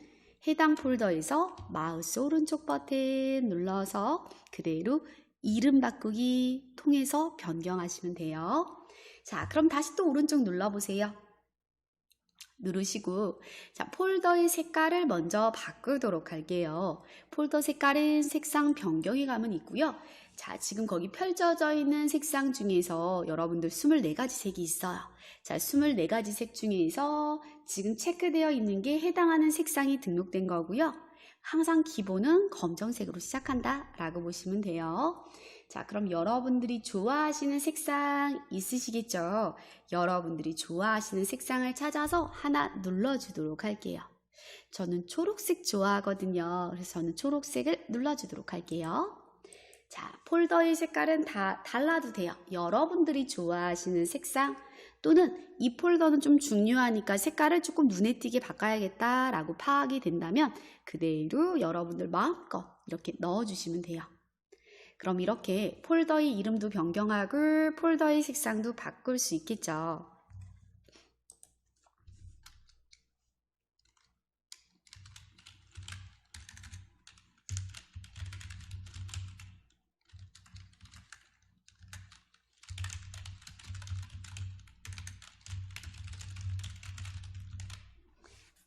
해당 폴더에서 마우스 오른쪽 버튼 눌러서 그대로 이름 바꾸기 통해서 변경하시면 돼요. 자, 그럼 다시 또 오른쪽 눌러보세요. 누르시고 자, 폴더의 색깔을 먼저 바꾸도록 할게요. 폴더 색깔은 색상 변경에 가면 있고요. 자, 지금 거기 펼쳐져 있는 색상 중에서 여러분들 24가지 색이 있어요. 자, 24가지 색 중에서 지금 체크되어 있는 게 해당하는 색상이 등록된 거고요. 항상 기본은 검정색으로 시작한다 라고 보시면 돼요. 자, 그럼 여러분들이 좋아하시는 색상 있으시겠죠? 여러분들이 좋아하시는 색상을 찾아서 하나 눌러주도록 할게요. 저는 초록색 좋아하거든요. 그래서 저는 초록색을 눌러주도록 할게요. 자, 폴더의 색깔은 다 달라도 돼요. 여러분들이 좋아하시는 색상 또는 이 폴더는 좀 중요하니까 색깔을 조금 눈에 띄게 바꿔야겠다라고 파악이 된다면 그대로 여러분들 마음껏 이렇게 넣어주시면 돼요. 그럼 이렇게 폴더의 이름도 변경하고 폴더의 색상도 바꿀 수 있겠죠.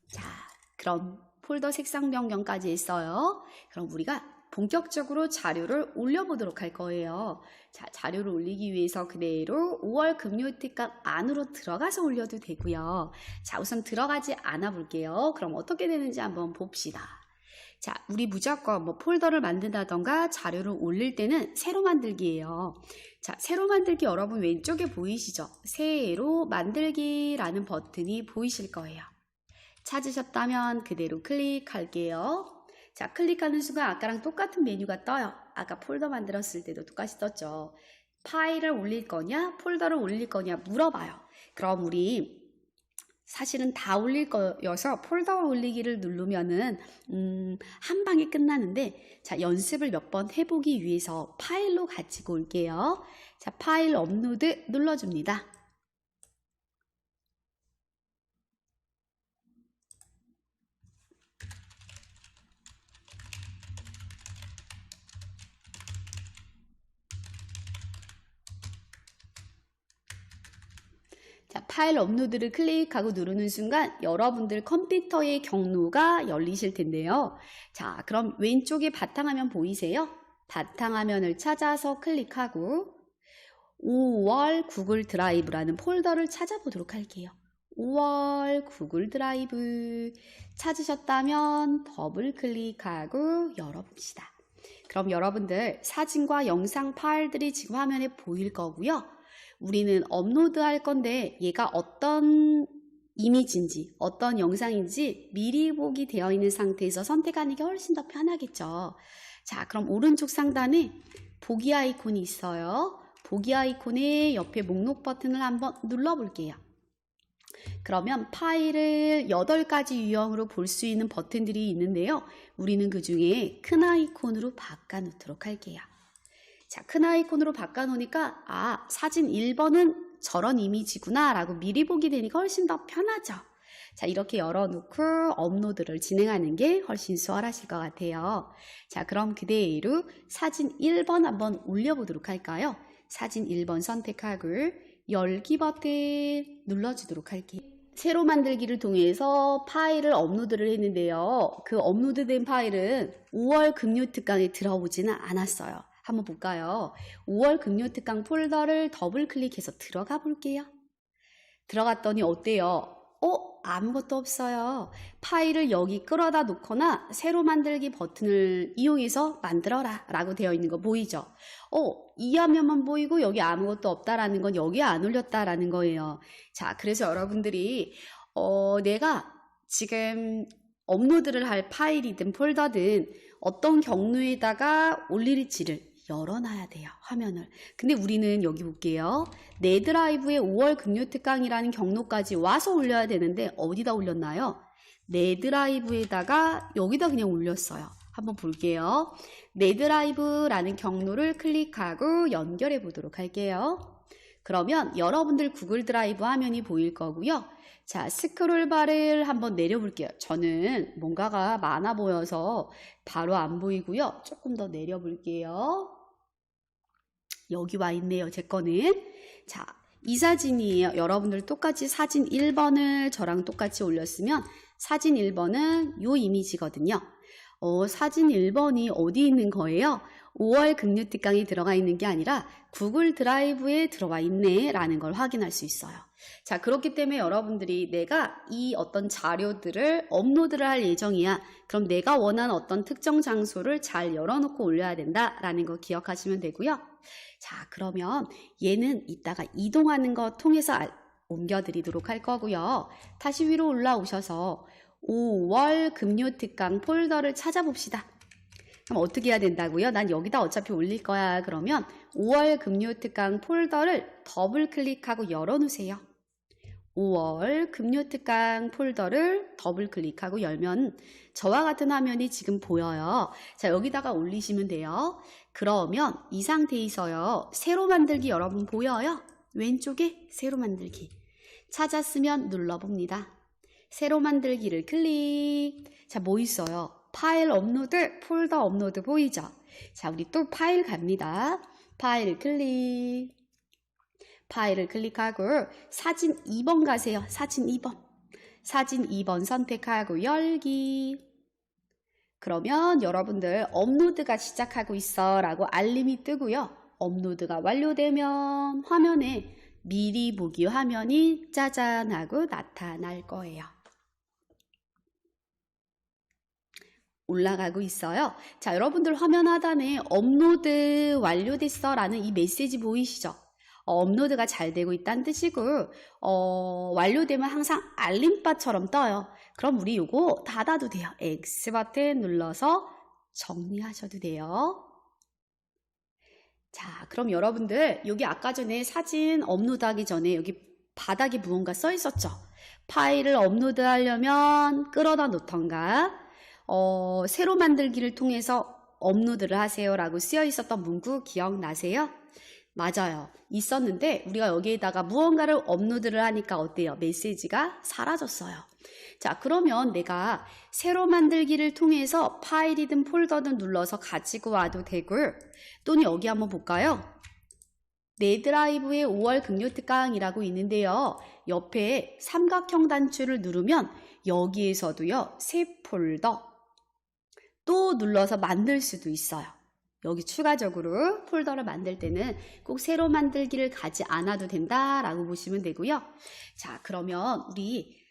자, 그럼 폴더 색상 변경까지 했어요. 그럼 우리가 본격적으로 자료를 올려보도록 할 거예요. 자, 자료를 올리기 위해서 그대로 5월 금요 특강 안으로 들어가서 올려도 되고요. 자, 우선 들어가지 않아 볼게요. 그럼 어떻게 되는지 한번 봅시다. 자, 우리 무조건 뭐 폴더를 만든다던가 자료를 올릴 때는 새로 만들기예요. 자, 새로 만들기 여러분 왼쪽에 보이시죠? 새로 만들기라는 버튼이 보이실 거예요. 찾으셨다면 그대로 클릭할게요. 자, 클릭하는 순간 아까랑 똑같은 메뉴가 떠요. 아까 폴더 만들었을 때도 똑같이 떴죠. 파일을 올릴 거냐, 폴더를 올릴 거냐 물어봐요. 그럼 우리 사실은 다 올릴 거여서 폴더 올리기를 누르면은 한 방에 끝나는데 자, 연습을 몇 번 해보기 위해서 파일로 가지고 올게요. 자, 파일 업로드 눌러줍니다. 자, 파일 업로드를 클릭하고 누르는 순간 여러분들 컴퓨터의 경로가 열리실 텐데요. 자, 그럼 왼쪽에 바탕화면 보이세요? 바탕화면을 찾아서 클릭하고 5월 구글 드라이브라는 폴더를 찾아보도록 할게요. 5월 구글 드라이브 찾으셨다면 더블 클릭하고 열어봅시다. 그럼 여러분들 사진과 영상 파일들이 지금 화면에 보일 거고요. 우리는 업로드 할 건데 얘가 어떤 이미지인지 어떤 영상인지 미리 보기 되어 있는 상태에서 선택하는 게 훨씬 더 편하겠죠. 자, 그럼 오른쪽 상단에 보기 아이콘이 있어요. 보기 아이콘의 옆에 목록 버튼을 한번 눌러볼게요. 그러면 파일을 8가지 유형으로 볼 수 있는 버튼들이 있는데요. 우리는 그 중에 큰 아이콘으로 바꿔놓도록 할게요. 자, 큰 아이콘으로 바꿔놓으니까 사진 1번은 저런 이미지구나 라고 미리 보게 되니까 훨씬 더 편하죠. 자, 이렇게 열어놓고 업로드를 진행하는 게 훨씬 수월하실 것 같아요. 자, 그럼 그대로 사진 1번 한번 올려보도록 할까요? 사진 1번 선택하고 열기 버튼 눌러주도록 할게요. 새로 만들기를 통해서 파일을 업로드를 했는데요. 그 업로드된 파일은 5월 금요 특강에 들어오지는 않았어요. 한번 볼까요? 5월 금요 특강 폴더를 더블 클릭해서 들어가 볼게요. 들어갔더니 어때요? 아무것도 없어요. 파일을 여기 끌어다 놓거나 새로 만들기 버튼을 이용해서 만들어라 라고 되어 있는 거 보이죠? 이 화면만 보이고 여기 아무것도 없다라는 건 여기에 안 올렸다라는 거예요. 자, 그래서 여러분들이 내가 지금 업로드를 할 파일이든 폴더든 어떤 경로에다가 올릴지를 열어놔야 돼요. 화면을. 근데 우리는 여기 볼게요. 내 드라이브에 5월 금요 특강이라는 경로까지 와서 올려야 되는데 어디다 올렸나요? 내 드라이브에다가 여기다 그냥 올렸어요. 한번 볼게요. 내 드라이브라는 경로를 클릭하고 연결해 보도록 할게요. 그러면 여러분들 구글 드라이브 화면이 보일 거고요. 자, 스크롤 바를 한번 내려볼게요. 저는 뭔가가 많아 보여서 바로 안 보이고요. 조금 더 내려볼게요. 여기 와 있네요. 제 거는. 자, 이 사진이에요. 여러분들 똑같이 사진 1번을 저랑 똑같이 올렸으면 사진 1번은 요 이미지거든요. 사진 1번이 어디 있는 거예요? 5월 금요 특강이 들어가 있는 게 아니라 구글 드라이브에 들어와 있네 라는 걸 확인할 수 있어요. 자, 그렇기 때문에 여러분들이 내가 이 어떤 자료들을 업로드를 할 예정이야. 그럼 내가 원하는 어떤 특정 장소를 잘 열어놓고 올려야 된다라는 거 기억하시면 되고요. 자, 그러면 얘는 이따가 이동하는 거 통해서 옮겨드리도록 할 거고요. 다시 위로 올라오셔서 5월 금요 특강 폴더를 찾아봅시다. 그럼 어떻게 해야 된다고요? 난 여기다 어차피 올릴 거야. 그러면 5월 금요 특강 폴더를 더블 클릭하고 열어놓으세요. 5월 금요 특강 폴더를 더블 클릭하고 열면 저와 같은 화면이 지금 보여요. 자, 여기다가 올리시면 돼요. 그러면 이 상태에서요. 새로 만들기 여러분 보여요? 왼쪽에 새로 만들기. 찾았으면 눌러봅니다. 새로 만들기를 클릭. 자, 뭐 있어요? 파일 업로드, 폴더 업로드 보이죠? 자, 우리 또 파일 갑니다. 파일 클릭. 파일을 클릭하고 사진 2번 가세요. 사진 2번. 사진 2번 선택하고 열기. 그러면 여러분들 업로드가 시작하고 있어 라고 알림이 뜨고요. 업로드가 완료되면 화면에 미리 보기 화면이 짜잔 하고 나타날 거예요. 올라가고 있어요. 자, 여러분들 화면 하단에 업로드 완료됐어 라는 이 메시지 보이시죠? 업로드가 잘 되고 있다는 뜻이고 완료되면 항상 알림바처럼 떠요. 그럼 우리 요거 닫아도 돼요. X 버튼 눌러서 정리하셔도 돼요. 자, 그럼 여러분들 여기 아까 전에 사진 업로드하기 전에 여기 바닥에 무언가 써 있었죠? 파일을 업로드하려면 끌어다 놓던가 새로 만들기를 통해서 업로드를 하세요 라고 쓰여 있었던 문구 기억나세요? 맞아요. 있었는데 우리가 여기에다가 무언가를 업로드를 하니까 어때요? 메시지가 사라졌어요. 자, 그러면 내가 새로 만들기를 통해서 파일이든 폴더든 눌러서 가지고 와도 되고 또는 여기 한번 볼까요? 내 드라이브에 5월 금요 특강이라고 있는데요. 옆에 삼각형 단추를 누르면 여기에서도요. 새 폴더 또 눌러서 만들 수도 있어요. 여기 추가적으로 폴더를 만들 때는 꼭 새로 만들기를 가지 않아도 된다라고 보시면 되고요. 자, 그러면 우리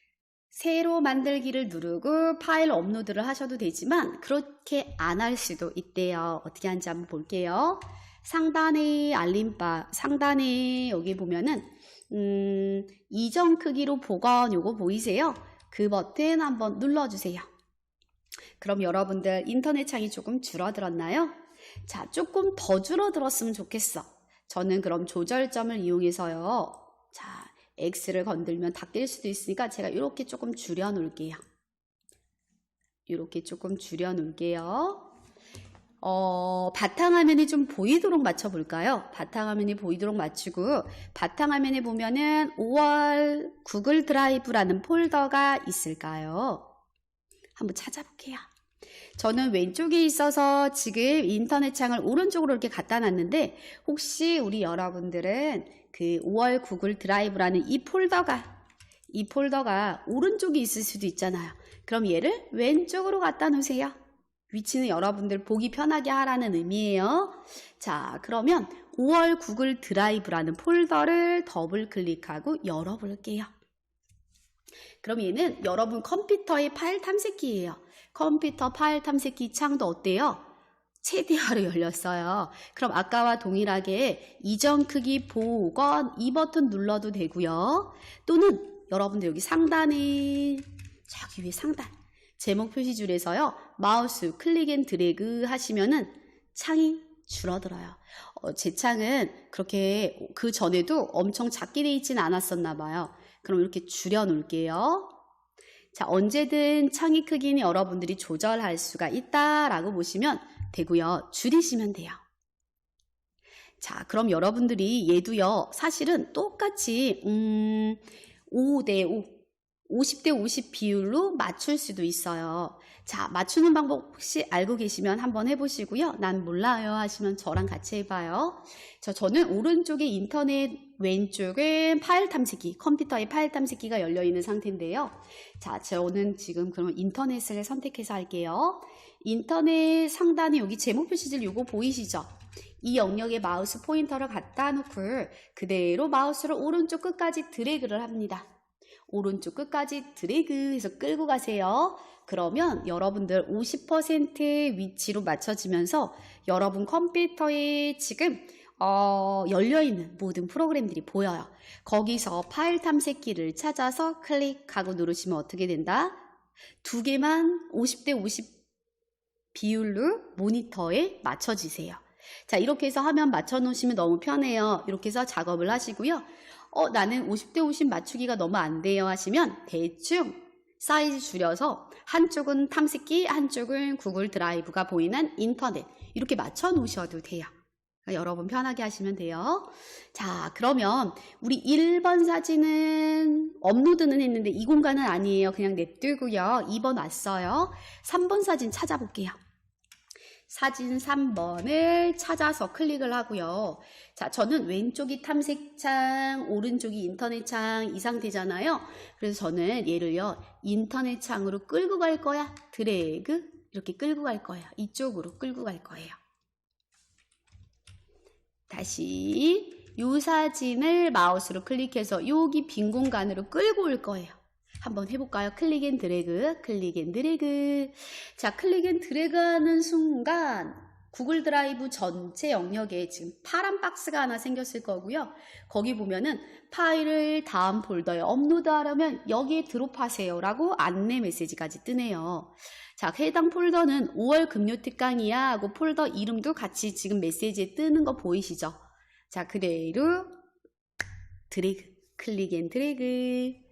새로 만들기를 누르고 파일 업로드를 하셔도 되지만 그렇게 안 할 수도 있대요. 어떻게 하는지 한번 볼게요. 상단에 알림바, 상단에 여기 보면은 이전 크기로 복원 요거 보이세요? 그 버튼 한번 눌러주세요. 그럼 여러분들 인터넷 창이 조금 줄어들었나요? 자, 조금 더 줄어들었으면 좋겠어. 저는 그럼 조절점을 이용해서요. 자, X를 건들면 다 낄 수도 있으니까 제가 이렇게 조금 줄여 놓을게요. 이렇게 조금 줄여 놓을게요. 바탕화면이 좀 보이도록 맞춰볼까요? 바탕화면이 보이도록 맞추고, 바탕화면에 보면은 5월 구글 드라이브라는 폴더가 있을까요? 한번 찾아볼게요. 저는 왼쪽에 있어서 지금 인터넷 창을 오른쪽으로 이렇게 갖다 놨는데, 혹시 우리 여러분들은 그 5월 구글 드라이브라는 이 폴더가 오른쪽에 있을 수도 있잖아요. 그럼 얘를 왼쪽으로 갖다 놓으세요. 위치는 여러분들 보기 편하게 하라는 의미예요. 자, 그러면 5월 구글 드라이브라는 폴더를 더블 클릭하고 열어볼게요. 그럼 얘는 여러분 컴퓨터의 파일 탐색기예요. 컴퓨터 파일 탐색기 창도 어때요? 최대화로 열렸어요. 그럼 아까와 동일하게 이전 크기 보건 이 버튼 눌러도 되고요. 또는 여러분들 여기 상단에 저기 위에 상단 제목 표시줄에서요. 마우스 클릭 앤 드래그 하시면은 창이 줄어들어요. 제 창은 그렇게 그 전에도 엄청 작게 돼 있지는 않았었나 봐요. 그럼 이렇게 줄여 놓을게요. 자, 언제든 창의 크기는 여러분들이 조절할 수가 있다라고 보시면 되고요. 줄이시면 돼요. 자, 그럼 여러분들이 얘도요. 사실은 똑같이 5대5 50대 50 비율로 맞출 수도 있어요. 자, 맞추는 방법 혹시 알고 계시면 한번 해보시고요. 난 몰라요 하시면 저랑 같이 해봐요. 저는 오른쪽에 인터넷, 왼쪽에 파일 탐색기, 컴퓨터의 파일 탐색기가 열려있는 상태인데요. 자, 저는 지금 그러면 인터넷을 선택해서 할게요. 인터넷 상단에 여기 제목 표시줄 요거 보이시죠? 이 영역에 마우스 포인터를 갖다 놓고 그대로 마우스를 오른쪽 끝까지 드래그를 합니다. 오른쪽 끝까지 드래그해서 끌고 가세요. 그러면 여러분들 50% 위치로 맞춰지면서 여러분 컴퓨터에 지금 열려있는 모든 프로그램들이 보여요. 거기서 파일 탐색기를 찾아서 클릭하고 누르시면 어떻게 된다? 두 개만 50대 50 비율로 모니터에 맞춰지세요. 자, 이렇게 해서 화면 맞춰 놓으시면 너무 편해요. 이렇게 해서 작업을 하시고요. 나는 50대 50 맞추기가 너무 안 돼요 하시면 대충 사이즈 줄여서 한쪽은 탐색기, 한쪽은 구글 드라이브가 보이는 인터넷 이렇게 맞춰 놓으셔도 돼요. 그러니까 여러분 편하게 하시면 돼요. 자, 그러면 우리 1번 사진은 업로드는 했는데 이 공간은 아니에요. 그냥 냅두고요. 2번 왔어요. 3번 사진 찾아볼게요. 사진 3번을 찾아서 클릭을 하고요. 자, 저는 왼쪽이 탐색창, 오른쪽이 인터넷 창 이 상태잖아요. 그래서 저는 얘를요, 인터넷 창으로 끌고 갈 거야. 드래그 이렇게 끌고 갈 거예요. 이쪽으로 끌고 갈 거예요. 다시 이 사진을 마우스로 클릭해서 여기 빈 공간으로 끌고 올 거예요. 한번 해볼까요? 클릭 앤 드래그, 클릭 앤 드래그. 자, 클릭 앤 드래그 하는 순간 구글 드라이브 전체 영역에 지금 파란 박스가 하나 생겼을 거고요. 거기 보면은 파일을 다음 폴더에 업로드하려면 여기에 드롭하세요 라고 안내 메시지까지 뜨네요. 자, 해당 폴더는 5월 금요 특강이야 하고 폴더 이름도 같이 지금 메시지에 뜨는 거 보이시죠? 자, 그대로 드래그, 클릭 앤 드래그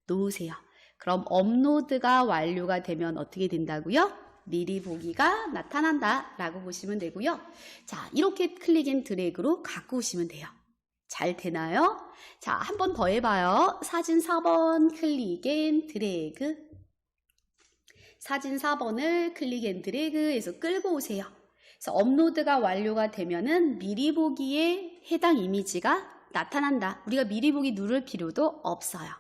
놓으세요. 그럼 업로드가 완료가 되면 어떻게 된다고요? 미리 보기가 나타난다 라고 보시면 되고요. 자, 이렇게 클릭 앤 드래그로 갖고 오시면 돼요. 잘 되나요? 자, 한 번 더 해봐요. 사진 4번 클릭 앤 드래그. 사진 4번을 클릭 앤 드래그해서 끌고 오세요. 그래서 업로드가 완료가 되면은 미리 보기에 해당 이미지가 나타난다. 우리가 미리 보기 누를 필요도 없어요.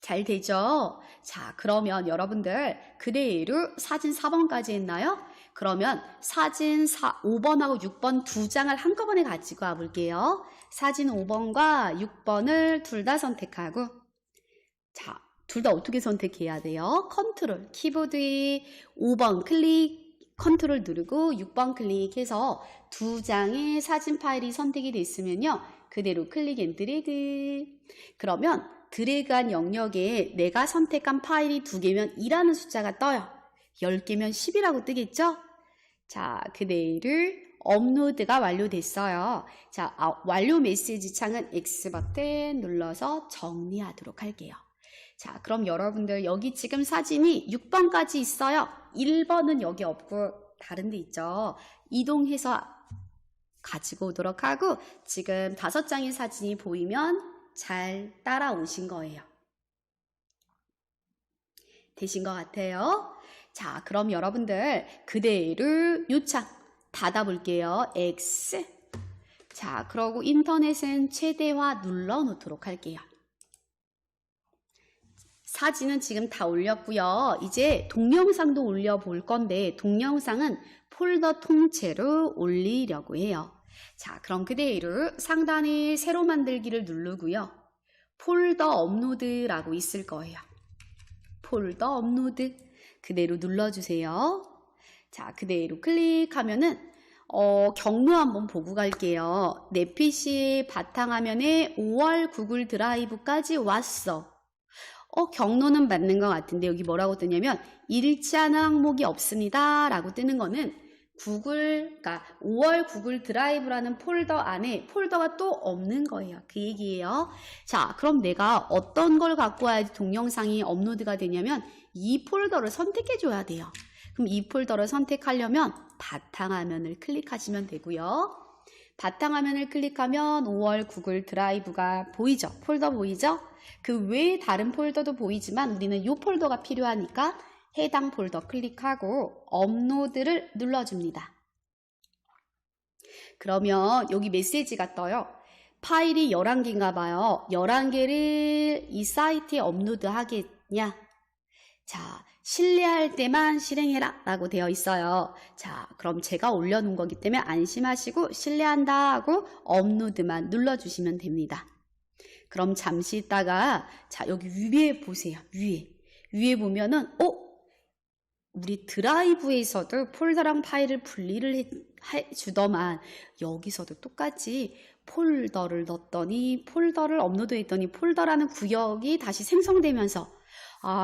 잘 되죠? 자, 그러면 여러분들 그대로 사진 4번까지 했나요? 그러면 사진 5번하고 6번 두 장을 한꺼번에 가지고 와볼게요. 사진 5번과 6번을 둘 다 선택하고, 자, 둘 다 어떻게 선택해야 돼요? 컨트롤, 키보드에 5번 클릭, 컨트롤 누르고 6번 클릭해서 두 장의 사진 파일이 선택이 됐으면요. 그대로 클릭 앤 드래그. 그러면 드래그한 영역에 내가 선택한 파일이 2개면 2라는 숫자가 떠요. 10개면 10이라고 뜨겠죠? 자, 그대로 업로드가 완료됐어요. 자, 완료 메시지 창은 X 버튼 눌러서 정리하도록 할게요. 자, 그럼 여러분들 여기 지금 사진이 6번까지 있어요. 1번은 여기 없고 다른 데 있죠. 이동해서 가지고 오도록 하고 지금 5장의 사진이 보이면 잘 따라오신 거예요. 되신 것 같아요. 자, 그럼 여러분들 그대로 요창 닫아볼게요. X. 자, 그러고 인터넷은 최대화 눌러 놓도록 할게요. 사진은 지금 다 올렸고요. 이제 동영상도 올려볼 건데 동영상은 폴더 통째로 올리려고 해요. 자, 그럼 그대로 상단에 새로 만들기를 누르고요. 폴더 업로드라고 있을 거예요. 폴더 업로드 그대로 눌러주세요. 자, 그대로 클릭하면은 경로 한번 보고 갈게요. 내 PC의 바탕화면에 5월 구글 드라이브까지 왔어. 경로는 맞는 것 같은데 여기 뭐라고 뜨냐면 일치하는 항목이 없습니다 라고 뜨는 거는 그러니까 5월 구글 드라이브라는 폴더 안에 폴더가 또 없는 거예요. 그 얘기예요. 자, 그럼 내가 어떤 걸 갖고 와야지 동영상이 업로드가 되냐면 이 폴더를 선택해 줘야 돼요. 그럼 이 폴더를 선택하려면 바탕화면을 클릭하시면 되고요. 바탕화면을 클릭하면 5월 구글 드라이브가 보이죠? 폴더 보이죠? 그 외에 다른 폴더도 보이지만 우리는 이 폴더가 필요하니까 해당 폴더 클릭하고 업로드를 눌러줍니다. 그러면 여기 메시지가 떠요. 파일이 11개인가 봐요. 11개를 이 사이트에 업로드 하겠냐? 자, 신뢰할 때만 실행해라 라고 되어 있어요. 자, 그럼 제가 올려놓은 거기 때문에 안심하시고 신뢰한다 하고 업로드만 눌러주시면 됩니다. 그럼 잠시 있다가 자, 여기 위에 보세요. 위에 보면은 우리 드라이브에서도 폴더랑 파일을 분리를 해주더만 여기서도 똑같이 폴더를 넣었더니 폴더를 업로드했더니 폴더라는 구역이 다시 생성되면서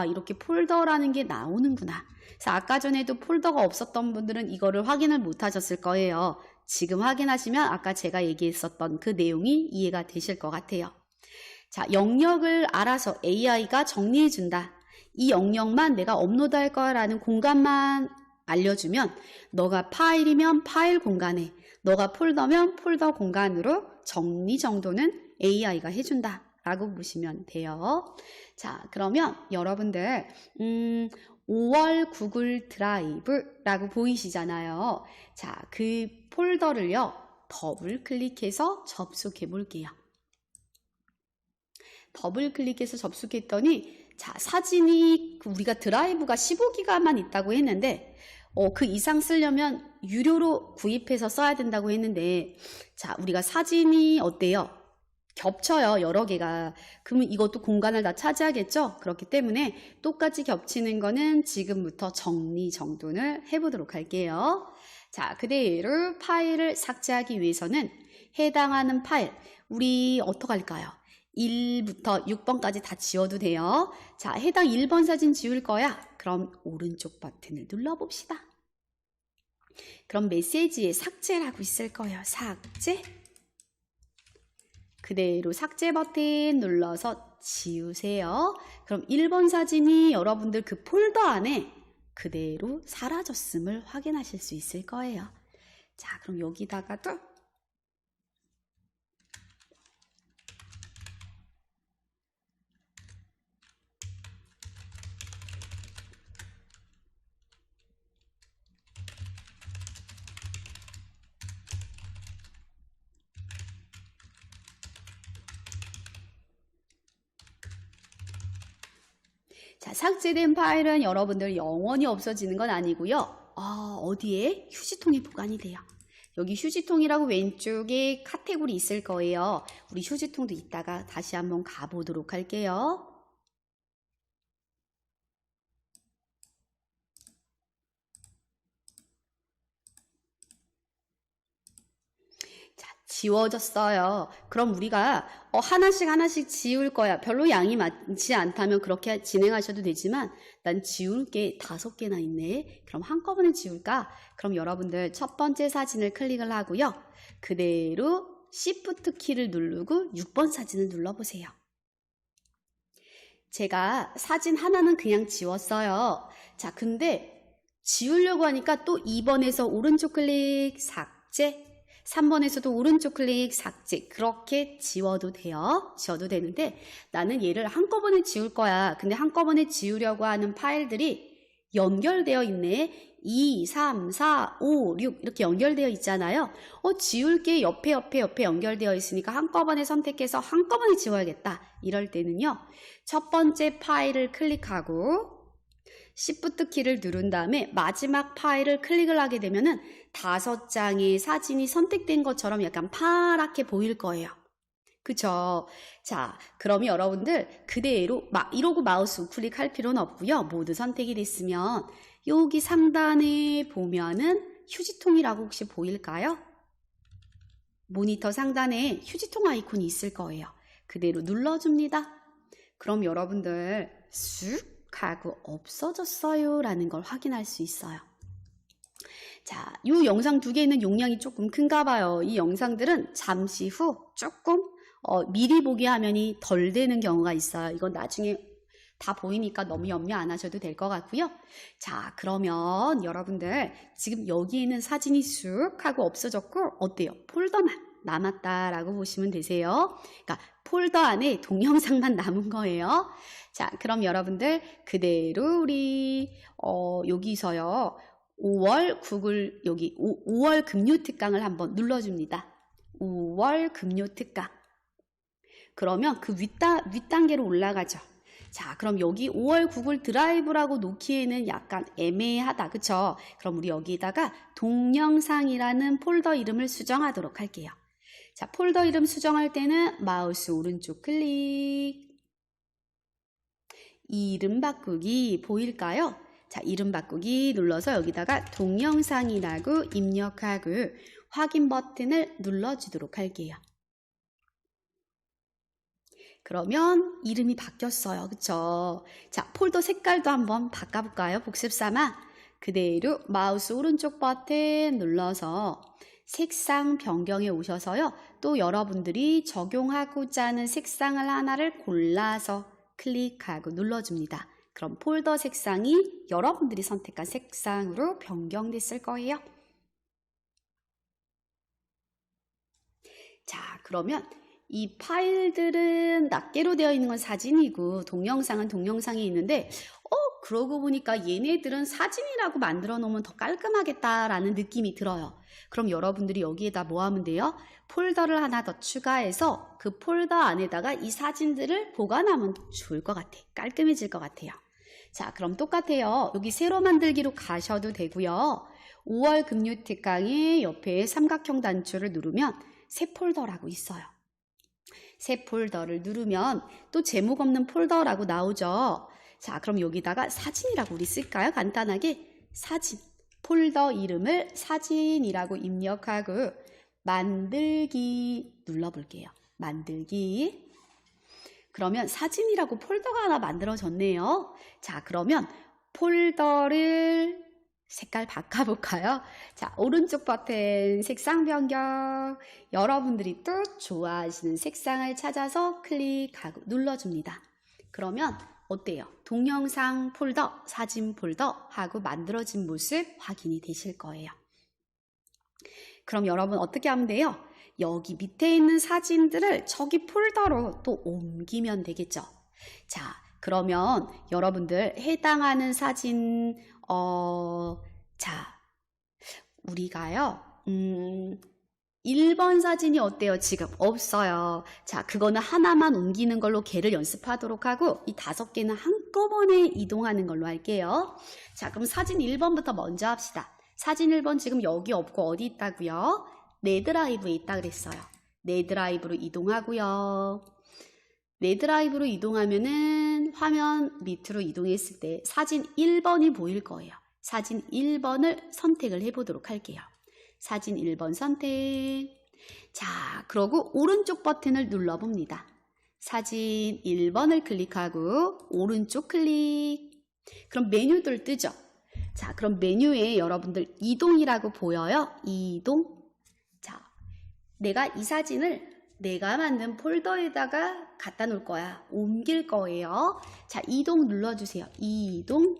이렇게 폴더라는 게 나오는구나. 그래서 아까 전에도 폴더가 없었던 분들은 이거를 확인을 못 하셨을 거예요. 지금 확인하시면 아까 제가 얘기했었던 그 내용이 이해가 되실 것 같아요. 자, 영역을 알아서 AI가 정리해준다. 이 영역만 내가 업로드할 거라는 공간만 알려주면 너가 파일이면 파일 공간에 너가 폴더면 폴더 공간으로 정리 정도는 AI가 해준다 라고 보시면 돼요. 자, 그러면 여러분들 5월 구글 드라이브라고 보이시잖아요. 자, 그 폴더를요 더블 클릭해서 접속해 볼게요. 더블 클릭해서 접속했더니 자, 사진이 우리가 드라이브가 15기가만 있다고 했는데 그 이상 쓰려면 유료로 구입해서 써야 된다고 했는데 자, 우리가 사진이 어때요? 겹쳐요. 여러 개가. 그러면 이것도 공간을 다 차지하겠죠? 그렇기 때문에 똑같이 겹치는 거는 지금부터 정리 정돈을 해보도록 할게요. 자, 그대로 파일을 삭제하기 위해서는 해당하는 파일 우리 어떻게 할까요? 1부터 6번까지 다 지워도 돼요. 자, 해당 1번 사진 지울 거야. 그럼 오른쪽 버튼을 눌러봅시다. 그럼 메시지에 삭제라고 있을 거예요. 삭제. 그대로 삭제 버튼 눌러서 지우세요. 그럼 1번 사진이 여러분들 그 폴더 안에 그대로 사라졌음을 확인하실 수 있을 거예요. 자, 그럼 여기다가도 자, 삭제된 파일은 여러분들 영원히 없어지는 건 아니고요. 어디에? 휴지통에 보관이 돼요. 여기 휴지통이라고 왼쪽에 카테고리 있을 거예요. 우리 휴지통도 이따가 다시 한번 가보도록 할게요. 지워졌어요. 그럼 우리가 하나씩 하나씩 지울 거야. 별로 양이 많지 않다면 그렇게 진행하셔도 되지만 난 지울 게 5개나 있네. 그럼 한꺼번에 지울까? 그럼 여러분들 첫 번째 사진을 클릭을 하고요. 그대로 Shift 키를 누르고 6번 사진을 눌러보세요. 제가 사진 하나는 그냥 지웠어요. 자, 근데 지우려고 하니까 또 2번에서 오른쪽 클릭 삭제, 3번에서도 오른쪽 클릭 삭제, 그렇게 지워도 돼요. 지워도 되는데 나는 얘를 한꺼번에 지울 거야. 근데 한꺼번에 지우려고 하는 파일들이 연결되어 있네. 2, 3, 4, 5, 6 이렇게 연결되어 있잖아요. 지울 게 옆에 연결되어 있으니까 한꺼번에 선택해서 한꺼번에 지워야겠다. 이럴 때는요. 첫 번째 파일을 클릭하고 Shift 키를 누른 다음에 마지막 파일을 클릭을 하게 되면은 5장의 사진이 선택된 것처럼 약간 파랗게 보일 거예요. 그쵸? 자, 그럼 여러분들 그대로 이러고 마우스 우클릭 할 필요는 없고요. 모두 선택이 됐으면 여기 상단에 보면은 휴지통이라고 혹시 보일까요? 모니터 상단에 휴지통 아이콘이 있을 거예요. 그대로 눌러줍니다. 그럼 여러분들 쑥 하고 없어졌어요 라는 걸 확인할 수 있어요. 자, 이 영상 2개는 용량이 조금 큰가 봐요. 이 영상들은 잠시 후 조금 미리 보기 화면이 덜 되는 경우가 있어요. 이건 나중에 다 보이니까 너무 염려 안 하셔도 될 것 같고요. 자, 그러면 여러분들 지금 여기에는 사진이 쑥 하고 없어졌고 어때요? 폴더만 남았다라고 보시면 되세요. 그러니까 폴더 안에 동영상만 남은 거예요. 자, 그럼 여러분들 그대로 우리 여기서요. 5월 구글 여기 5월 금요 특강을 한번 눌러줍니다. 5월 금요 특강. 그러면 그 윗단계로 올라가죠. 자, 그럼 여기 5월 구글 드라이브라고 놓기에는 약간 애매하다. 그쵸? 그럼 우리 여기다가 동영상이라는 폴더 이름을 수정하도록 할게요. 자, 폴더 이름 수정할 때는 마우스 오른쪽 클릭. 이름 바꾸기 보일까요? 자, 이름 바꾸기 눌러서 여기다가 동영상이라고 입력하고 확인 버튼을 눌러주도록 할게요. 그러면 이름이 바뀌었어요. 그쵸? 자, 폴더 색깔도 한번 바꿔볼까요? 복습 삼아 그대로 마우스 오른쪽 버튼 눌러서 색상 변경에 오셔서요. 또 여러분들이 적용하고자 하는 색상을 하나를 골라서 클릭하고 눌러줍니다. 그럼 폴더 색상이 여러분들이 선택한 색상으로 변경됐을 거예요. 자, 그러면 이 파일들은 낱개로 되어 있는 건 사진이고 동영상은 동영상이 있는데 그러고 보니까 얘네들은 사진이라고 만들어 놓으면 더 깔끔하겠다라는 느낌이 들어요. 그럼 여러분들이 여기에다 뭐 하면 돼요? 폴더를 하나 더 추가해서 그 폴더 안에다가 이 사진들을 보관하면 좋을 것 같아. 깔끔해질 것 같아요. 자, 그럼 똑같아요. 여기 새로 만들기로 가셔도 되고요. 5월 금요 특강의 옆에 삼각형 단추를 누르면 새 폴더라고 있어요. 새 폴더를 누르면 또 제목 없는 폴더라고 나오죠. 자, 그럼 여기다가 사진이라고 우리 쓸까요? 간단하게 사진. 폴더 이름을 사진이라고 입력하고 만들기 눌러볼게요. 만들기. 그러면 사진이라고 폴더가 하나 만들어졌네요. 자, 그러면 폴더를 색깔 바꿔볼까요? 자, 오른쪽 버튼 색상 변경. 여러분들이 또 좋아하시는 색상을 찾아서 클릭하고 눌러줍니다. 그러면 어때요? 동영상 폴더, 사진 폴더 하고 만들어진 모습 확인이 되실 거예요. 그럼 여러분 어떻게 하면 돼요? 여기 밑에 있는 사진들을 저기 폴더로 또 옮기면 되겠죠. 자, 그러면 여러분들 해당하는 사진 자, 우리가요 1번 사진이 어때요? 지금 없어요. 자, 그거는 하나만 옮기는 걸로 개를 연습하도록 하고 이 5개는 한꺼번에 이동하는 걸로 할게요. 자, 그럼 사진 1번부터 먼저 합시다. 사진 1번 지금 여기 없고 어디 있다고요? 내 드라이브에 있다 그랬어요. 내 드라이브로 이동하고요. 내 드라이브로 이동하면은 화면 밑으로 이동했을 때 사진 1번이 보일 거예요. 사진 1번을 선택을 해보도록 할게요. 사진 1번 선택. 자, 그러고 오른쪽 버튼을 눌러봅니다. 사진 1번을 클릭하고 오른쪽 클릭. 그럼 메뉴들 뜨죠? 자, 그럼 메뉴에 여러분들 이동이라고 보여요? 이동. 자, 내가 이 사진을 내가 만든 폴더에다가 갖다 놓을 거야. 옮길 거예요. 자, 이동 눌러주세요. 이동.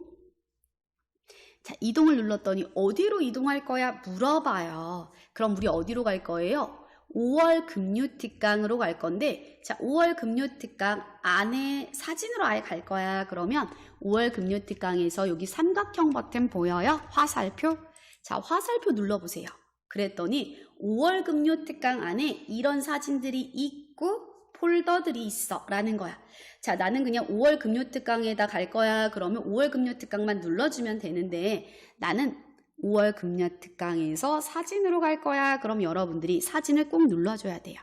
자, 이동을 눌렀더니 어디로 이동할 거야? 물어봐요. 그럼 우리 어디로 갈 거예요? 5월 금요 특강으로 갈 건데, 자, 5월 금요 특강 안에 사진으로 아예 갈 거야. 그러면 5월 금요 특강에서 여기 삼각형 버튼 보여요? 화살표. 자, 화살표 눌러보세요. 그랬더니 5월 금요 특강 안에 이런 사진들이 있고 폴더들이 있어 라는 거야. 자, 나는 그냥 5월 금요 특강에다 갈 거야. 그러면 5월 금요 특강만 눌러주면 되는데, 나는 5월 금요 특강에서 사진으로 갈 거야. 그럼 여러분들이 사진을 꼭 눌러줘야 돼요.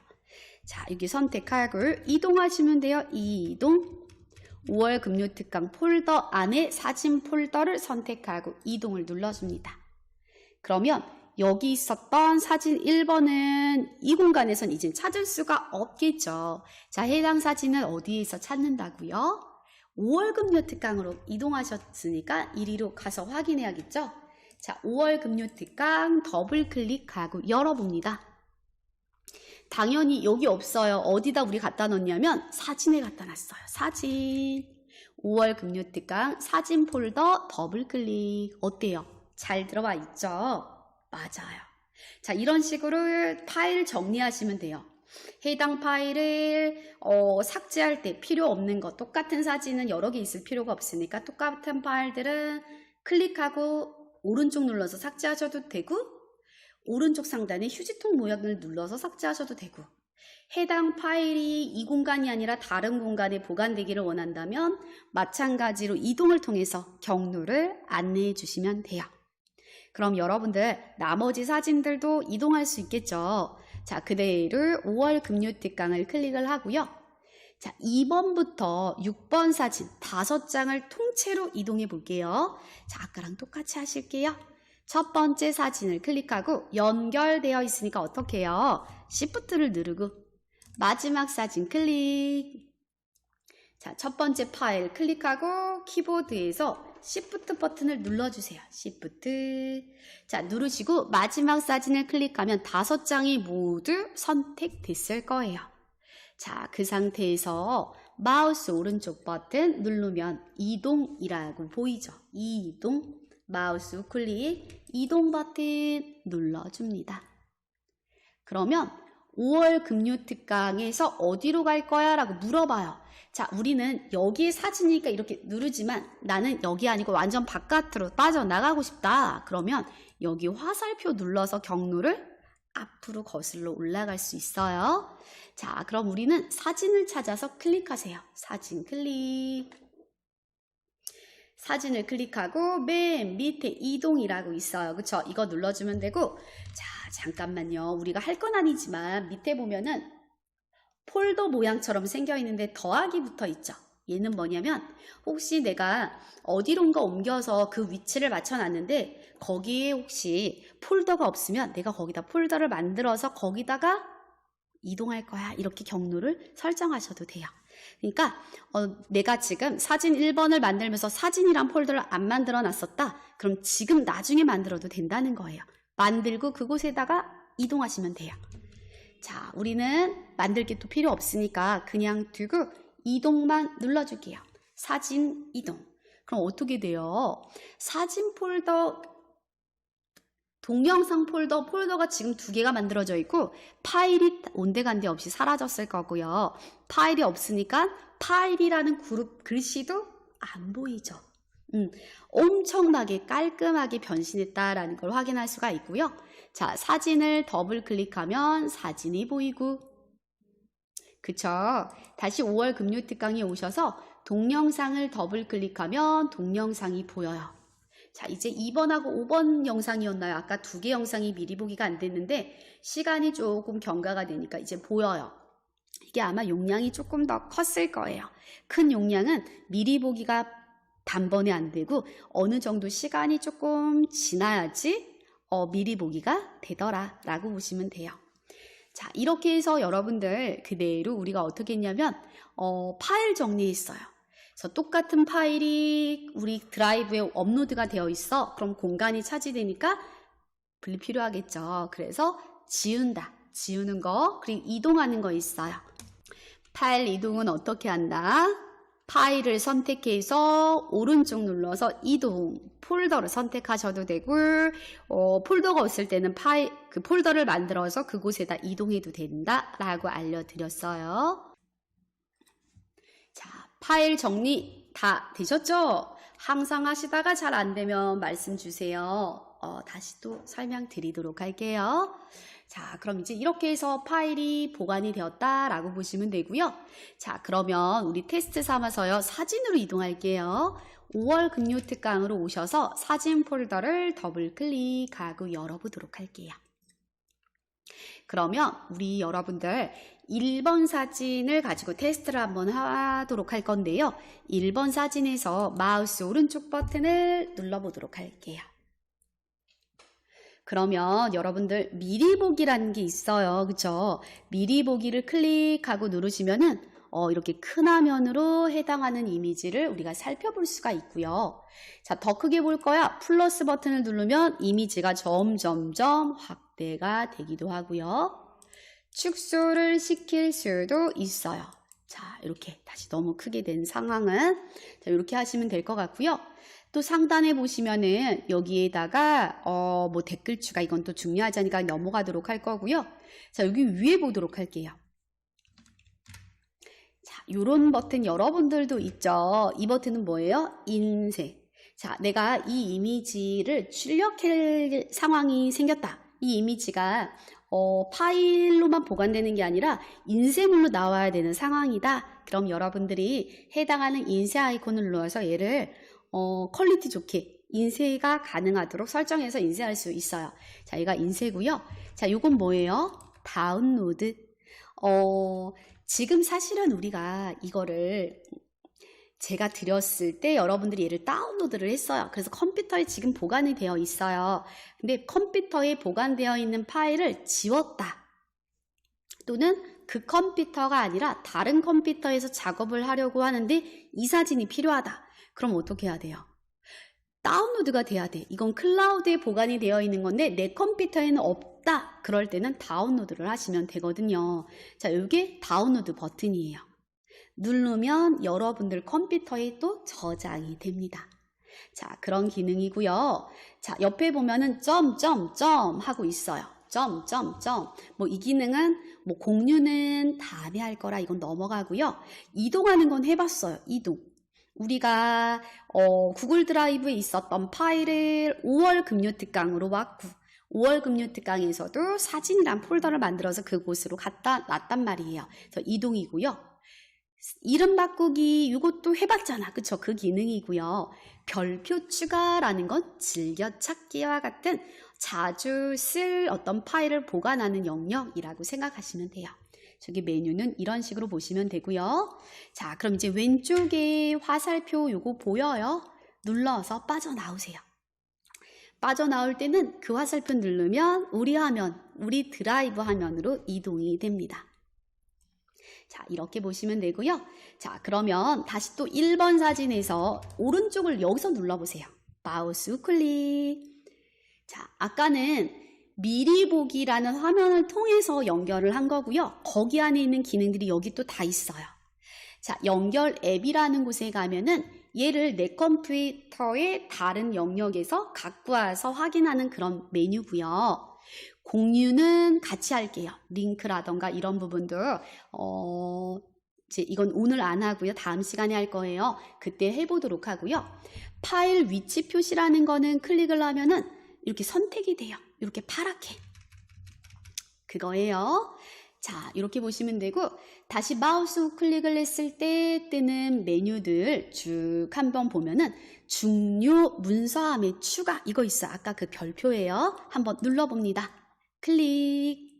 자, 여기 선택하고 이동하시면 돼요. 이동. 5월 금요 특강 폴더 안에 사진 폴더를 선택하고 이동을 눌러줍니다. 그러면 여기 있었던 사진 1번은 이 공간에선 이제 찾을 수가 없겠죠. 자, 해당 사진을 어디에서 찾는다고요? 5월 금요 특강으로 이동하셨으니까 이리로 가서 확인해야겠죠? 자, 5월 금요 특강 더블 클릭하고 열어봅니다. 당연히 여기 없어요. 어디다 우리 갖다 놓냐면 사진에 갖다 놨어요. 사진. 5월 금요 특강 사진 폴더 더블 클릭. 어때요? 잘 들어와 있죠? 맞아요. 자, 이런 식으로 파일 정리하시면 돼요. 해당 파일을 삭제할 때 필요 없는 거, 똑같은 사진은 여러 개 있을 필요가 없으니까 똑같은 파일들은 클릭하고 오른쪽 눌러서 삭제하셔도 되고, 오른쪽 상단에 휴지통 모양을 눌러서 삭제하셔도 되고, 해당 파일이 이 공간이 아니라 다른 공간에 보관되기를 원한다면 마찬가지로 이동을 통해서 경로를 안내해 주시면 돼요. 그럼 여러분들 나머지 사진들도 이동할 수 있겠죠. 자, 그대로 5월 금요 특강을 클릭을 하고요. 자, 2번부터 6번 사진 5장을 통째로 이동해 볼게요. 자, 아까랑 똑같이 하실게요. 첫 번째 사진을 클릭하고 연결되어 있으니까 어떻게 해요? Shift를 누르고 마지막 사진 클릭. 자, 첫 번째 파일 클릭하고 키보드에서 Shift 버튼을 눌러주세요. Shift. 자, 누르시고 마지막 사진을 클릭하면 5장이 모두 선택됐을 거예요. 자, 그 상태에서 마우스 오른쪽 버튼 누르면 이동이라고 보이죠? 이동. 마우스 우클릭 이동 버튼 눌러줍니다. 그러면 5월 금요 특강에서 어디로 갈 거야? 라고 물어봐요. 자, 우리는 여기에 사진이니까 이렇게 누르지만 나는 여기 아니고 완전 바깥으로 빠져나가고 싶다. 그러면 여기 화살표 눌러서 경로를 앞으로 거슬러 올라갈 수 있어요. 자, 그럼 우리는 사진을 찾아서 클릭하세요. 사진 클릭. 사진을 클릭하고 맨 밑에 이동이라고 있어요. 그쵸? 이거 눌러주면 되고, 자, 잠깐만요. 우리가 할 건 아니지만 밑에 보면은 폴더 모양처럼 생겨 있는데 더하기 붙어 있죠. 얘는 뭐냐면 혹시 내가 어디론가 옮겨서 그 위치를 맞춰놨는데 거기에 혹시 폴더가 없으면 내가 거기다 폴더를 만들어서 거기다가 이동할 거야. 이렇게 경로를 설정하셔도 돼요. 그러니까 내가 지금 사진 1번을 만들면서 사진이란 폴더를 안 만들어 놨었다. 그럼 지금 나중에 만들어도 된다는 거예요. 만들고 그곳에다가 이동하시면 돼요. 자, 우리는 만들 게 또 필요 없으니까 그냥 두고 이동만 눌러줄게요. 사진 이동. 그럼 어떻게 돼요? 사진 폴더, 동영상 폴더가 지금 2개가 만들어져 있고 파일이 온데간데 없이 사라졌을 거고요. 파일이 없으니까 파일이라는 그룹 글씨도 안 보이죠. 엄청나게 깔끔하게 변신했다라는 걸 확인할 수가 있고요. 자, 사진을 더블 클릭하면 사진이 보이고, 그쵸? 다시 5월 금요 특강에 오셔서 동영상을 더블 클릭하면 동영상이 보여요. 자, 이제 2번하고 5번 영상이었나요? 아까 2개 영상이 미리 보기가 안 됐는데 시간이 조금 경과가 되니까 이제 보여요. 이게 아마 용량이 조금 더 컸을 거예요. 큰 용량은 미리 보기가 단번에 안 되고 어느 정도 시간이 조금 지나야지 미리 보기가 되더라 라고 보시면 돼요. 자, 이렇게 해서 여러분들 그대로 우리가 어떻게 했냐면 파일 정리했어요. 그래서 똑같은 파일이 우리 드라이브에 업로드가 되어 있어. 그럼 공간이 차지되니까 불필요하겠죠. 그래서 지운다. 지우는 거, 그리고 이동하는 거 있어요. 파일 이동은 어떻게 한다? 파일을 선택해서 오른쪽 눌러서 이동, 폴더를 선택하셔도 되고, 폴더가 없을 때는 그 폴더를 만들어서 그곳에다 이동해도 된다라고 알려드렸어요. 자, 파일 정리 다 되셨죠? 항상 하시다가 잘 안 되면 말씀 주세요. 다시 또 설명드리도록 할게요. 자, 그럼 이제 이렇게 해서 파일이 보관이 되었다라고 보시면 되고요. 자, 그러면 우리 테스트 삼아서요. 사진으로 이동할게요. 5월 금요 특강으로 오셔서 사진 폴더를 더블 클릭하고 열어보도록 할게요. 그러면 우리 여러분들 1번 사진을 가지고 테스트를 한번 하도록 할 건데요. 1번 사진에서 마우스 오른쪽 버튼을 눌러보도록 할게요. 그러면 여러분들 미리 보기라는 게 있어요. 그쵸? 미리 보기를 클릭하고 누르시면은 이렇게 큰 화면으로 해당하는 이미지를 우리가 살펴볼 수가 있고요. 자, 더 크게 볼 거야. 플러스 버튼을 누르면 이미지가 점점점 확대가 되기도 하고요. 축소를 시킬 수도 있어요. 자, 이렇게 다시 너무 크게 된 상황은 자, 이렇게 하시면 될 것 같고요. 또 상단에 보시면은 여기에다가 뭐 댓글 추가, 이건 또 중요하지 않으니까 넘어가도록 할 거고요. 자, 여기 위에 보도록 할게요. 자, 요런 버튼 여러분들도 있죠. 이 버튼은 뭐예요? 인쇄. 자, 내가 이 이미지를 출력할 상황이 생겼다. 이 이미지가 파일로만 보관되는 게 아니라 인쇄물로 나와야 되는 상황이다. 그럼 여러분들이 해당하는 인쇄 아이콘을 눌러서 얘를 퀄리티 좋게 인쇄가 가능하도록 설정해서 인쇄할 수 있어요. 자, 얘가 인쇄고요. 자, 요건 뭐예요? 다운로드. 지금 사실은 우리가 이거를 제가 드렸을 때 여러분들이 얘를 다운로드를 했어요. 그래서 컴퓨터에 지금 보관이 되어 있어요. 근데 컴퓨터에 보관되어 있는 파일을 지웠다. 또는 그 컴퓨터가 아니라 다른 컴퓨터에서 작업을 하려고 하는데 이 사진이 필요하다. 그럼 어떻게 해야 돼요? 다운로드가 돼야 돼. 이건 클라우드에 보관이 되어 있는 건데 내 컴퓨터에는 없다. 그럴 때는 다운로드를 하시면 되거든요. 자, 이게 다운로드 버튼이에요. 누르면 여러분들 컴퓨터에 또 저장이 됩니다. 자, 그런 기능이고요. 자, 옆에 보면은 점점점 하고 있어요. 점점점. 뭐 이 기능은 뭐 공유는 다음에 할 거라 이건 넘어가고요. 이동하는 건 해봤어요. 이동. 우리가 구글 드라이브에 있었던 파일을 5월 금요 특강으로 왔고 5월 금요 특강에서도 사진이란 폴더를 만들어서 그곳으로 갖다 놨단 말이에요. 그래서 이동이고요. 이름 바꾸기 이것도 해봤잖아. 그쵸? 그 기능이고요. 별표 추가라는 건 즐겨찾기와 같은 자주 쓸 어떤 파일을 보관하는 영역이라고 생각하시면 돼요. 저기 메뉴는 이런 식으로 보시면 되고요. 자, 그럼 이제 왼쪽에 화살표 요거 보여요? 눌러서 빠져나오세요. 빠져나올 때는 그 화살표 누르면 우리 화면, 우리 드라이브 화면으로 이동이 됩니다. 자, 이렇게 보시면 되고요. 자, 그러면 다시 또 1번 사진에서 오른쪽을 여기서 눌러보세요. 마우스 우클릭. 자, 아까는 미리 보기라는 화면을 통해서 연결을 한 거고요. 거기 안에 있는 기능들이 여기 또 다 있어요. 자, 연결 앱이라는 곳에 가면은 얘를 내 컴퓨터의 다른 영역에서 갖고 와서 확인하는 그런 메뉴고요. 공유는 같이 할게요. 링크라던가 이런 부분들 이제 이건 오늘 안 하고요. 다음 시간에 할 거예요. 그때 해보도록 하고요. 파일 위치 표시라는 거는 클릭을 하면은 이렇게 선택이 돼요. 이렇게 파랗게. 그거예요. 자, 이렇게 보시면 되고 다시 마우스 우클릭을 했을 때 뜨는 메뉴들 쭉 한번 보면은 중요 문서함의 추가 이거 있어요. 아까 그 별표예요. 한번 눌러봅니다. 클릭.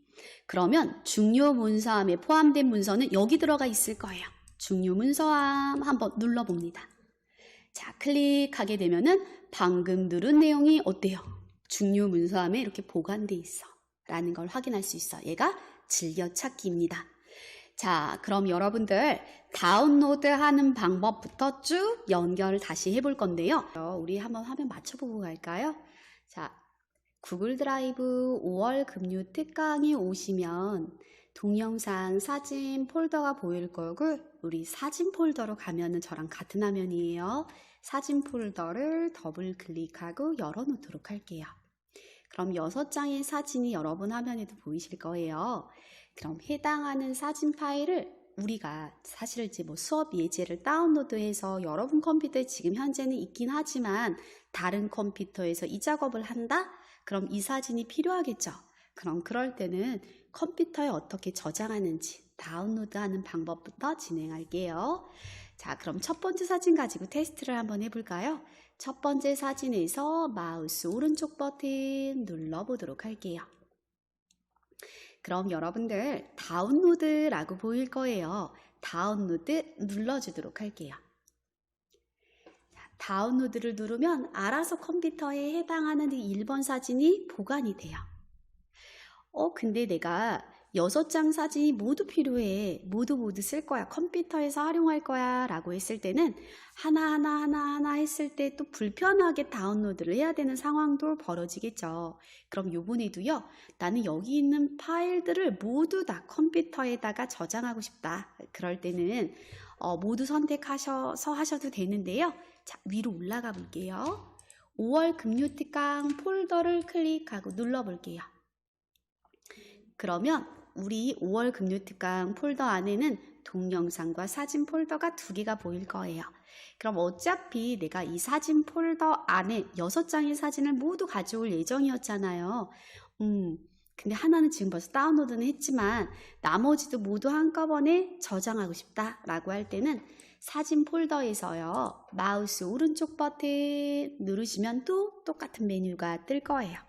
그러면 중요 문서함에 포함된 문서는 여기 들어가 있을 거예요. 중요 문서함 한번 눌러봅니다. 자, 클릭하게 되면은 방금 누른 내용이 어때요? 중요 문서함에 이렇게 보관돼 있어 라는 걸 확인할 수 있어. 얘가 즐겨찾기입니다. 자, 그럼 여러분들 다운로드하는 방법부터 쭉 연결을 다시 해볼 건데요. 우리 한번 화면 맞춰보고 갈까요? 자, 구글 드라이브 5월 금요 특강에 오시면 동영상 사진 폴더가 보일 거고 우리 사진 폴더로 가면은 저랑 같은 화면이에요. 사진 폴더를 더블 클릭하고 열어놓도록 할게요. 그럼 6장의 사진이 여러분 화면에도 보이실 거예요. 그럼 해당하는 사진 파일을 우리가 사실 이제 수업 예제를 다운로드해서 여러분 컴퓨터에 지금 현재는 있긴 하지만 다른 컴퓨터에서 이 작업을 한다? 그럼 이 사진이 필요하겠죠. 그럼 그럴 때는 컴퓨터에 어떻게 저장하는지 다운로드하는 방법부터 진행할게요. 자, 그럼 첫 번째 사진 가지고 테스트를 한번 해볼까요? 첫 번째 사진에서 마우스 오른쪽 버튼 눌러보도록 할게요. 그럼 여러분들 다운로드라고 보일 거예요. 다운로드 눌러주도록 할게요. 자, 다운로드를 누르면 알아서 컴퓨터에 해당하는 1번 사진이 보관이 돼요. 근데 내가 6장 사진이 모두 필요해. 모두 쓸 거야. 컴퓨터에서 활용할 거야. 라고 했을 때는 하나하나 했을 때 또 불편하게 다운로드를 해야 되는 상황도 벌어지겠죠. 그럼 요번에도요. 나는 여기 있는 파일들을 모두 다 컴퓨터에다가 저장하고 싶다. 그럴 때는 모두 선택하셔서 하셔도 되는데요. 자, 위로 올라가 볼게요. 5월 금요 특강 폴더를 클릭하고 눌러 볼게요. 그러면 우리 5월 금요 특강 폴더 안에는 동영상과 사진 폴더가 2개가 보일 거예요. 그럼 어차피 내가 이 사진 폴더 안에 6장의 사진을 모두 가져올 예정이었잖아요. 근데 하나는 지금 벌써 다운로드는 했지만 나머지도 모두 한꺼번에 저장하고 싶다라고 할 때는 사진 폴더에서요. 마우스 오른쪽 버튼 누르시면 또 똑같은 메뉴가 뜰 거예요.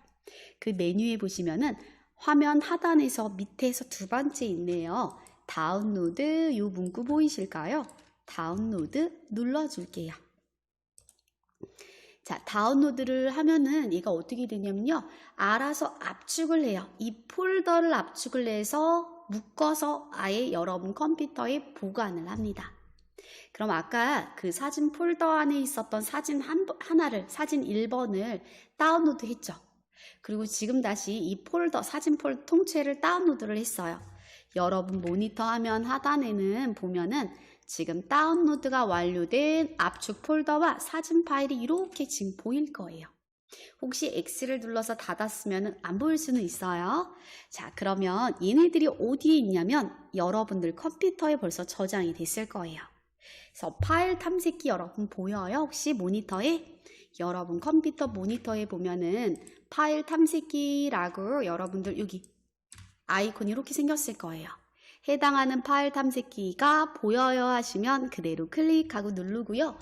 그 메뉴에 보시면은 화면 하단에서 밑에서 2번째 있네요. 다운로드 이 문구 보이실까요? 다운로드 눌러줄게요. 자, 다운로드를 하면은 얘가 어떻게 되냐면요. 알아서 압축을 해요. 이 폴더를 압축을 해서 묶어서 아예 여러분 컴퓨터에 보관을 합니다. 그럼 아까 그 사진 폴더 안에 있었던 사진 하나를, 사진 1번을 다운로드 했죠. 그리고 지금 다시 이 폴더, 사진 폴더 통째를 다운로드를 했어요. 여러분 모니터 화면 하단에는 보면은 지금 다운로드가 완료된 압축 폴더와 사진 파일이 이렇게 지금 보일 거예요. 혹시 X를 눌러서 닫았으면 안 보일 수는 있어요. 자, 그러면 얘네들이 어디에 있냐면 여러분들 컴퓨터에 벌써 저장이 됐을 거예요. 그래서 파일 탐색기 여러분 보여요? 혹시 모니터에? 여러분 컴퓨터 모니터에 보면은 파일 탐색기라고 여러분들 여기 아이콘이 이렇게 생겼을 거예요. 해당하는 파일 탐색기가 보여요 하시면 그대로 클릭하고 누르고요.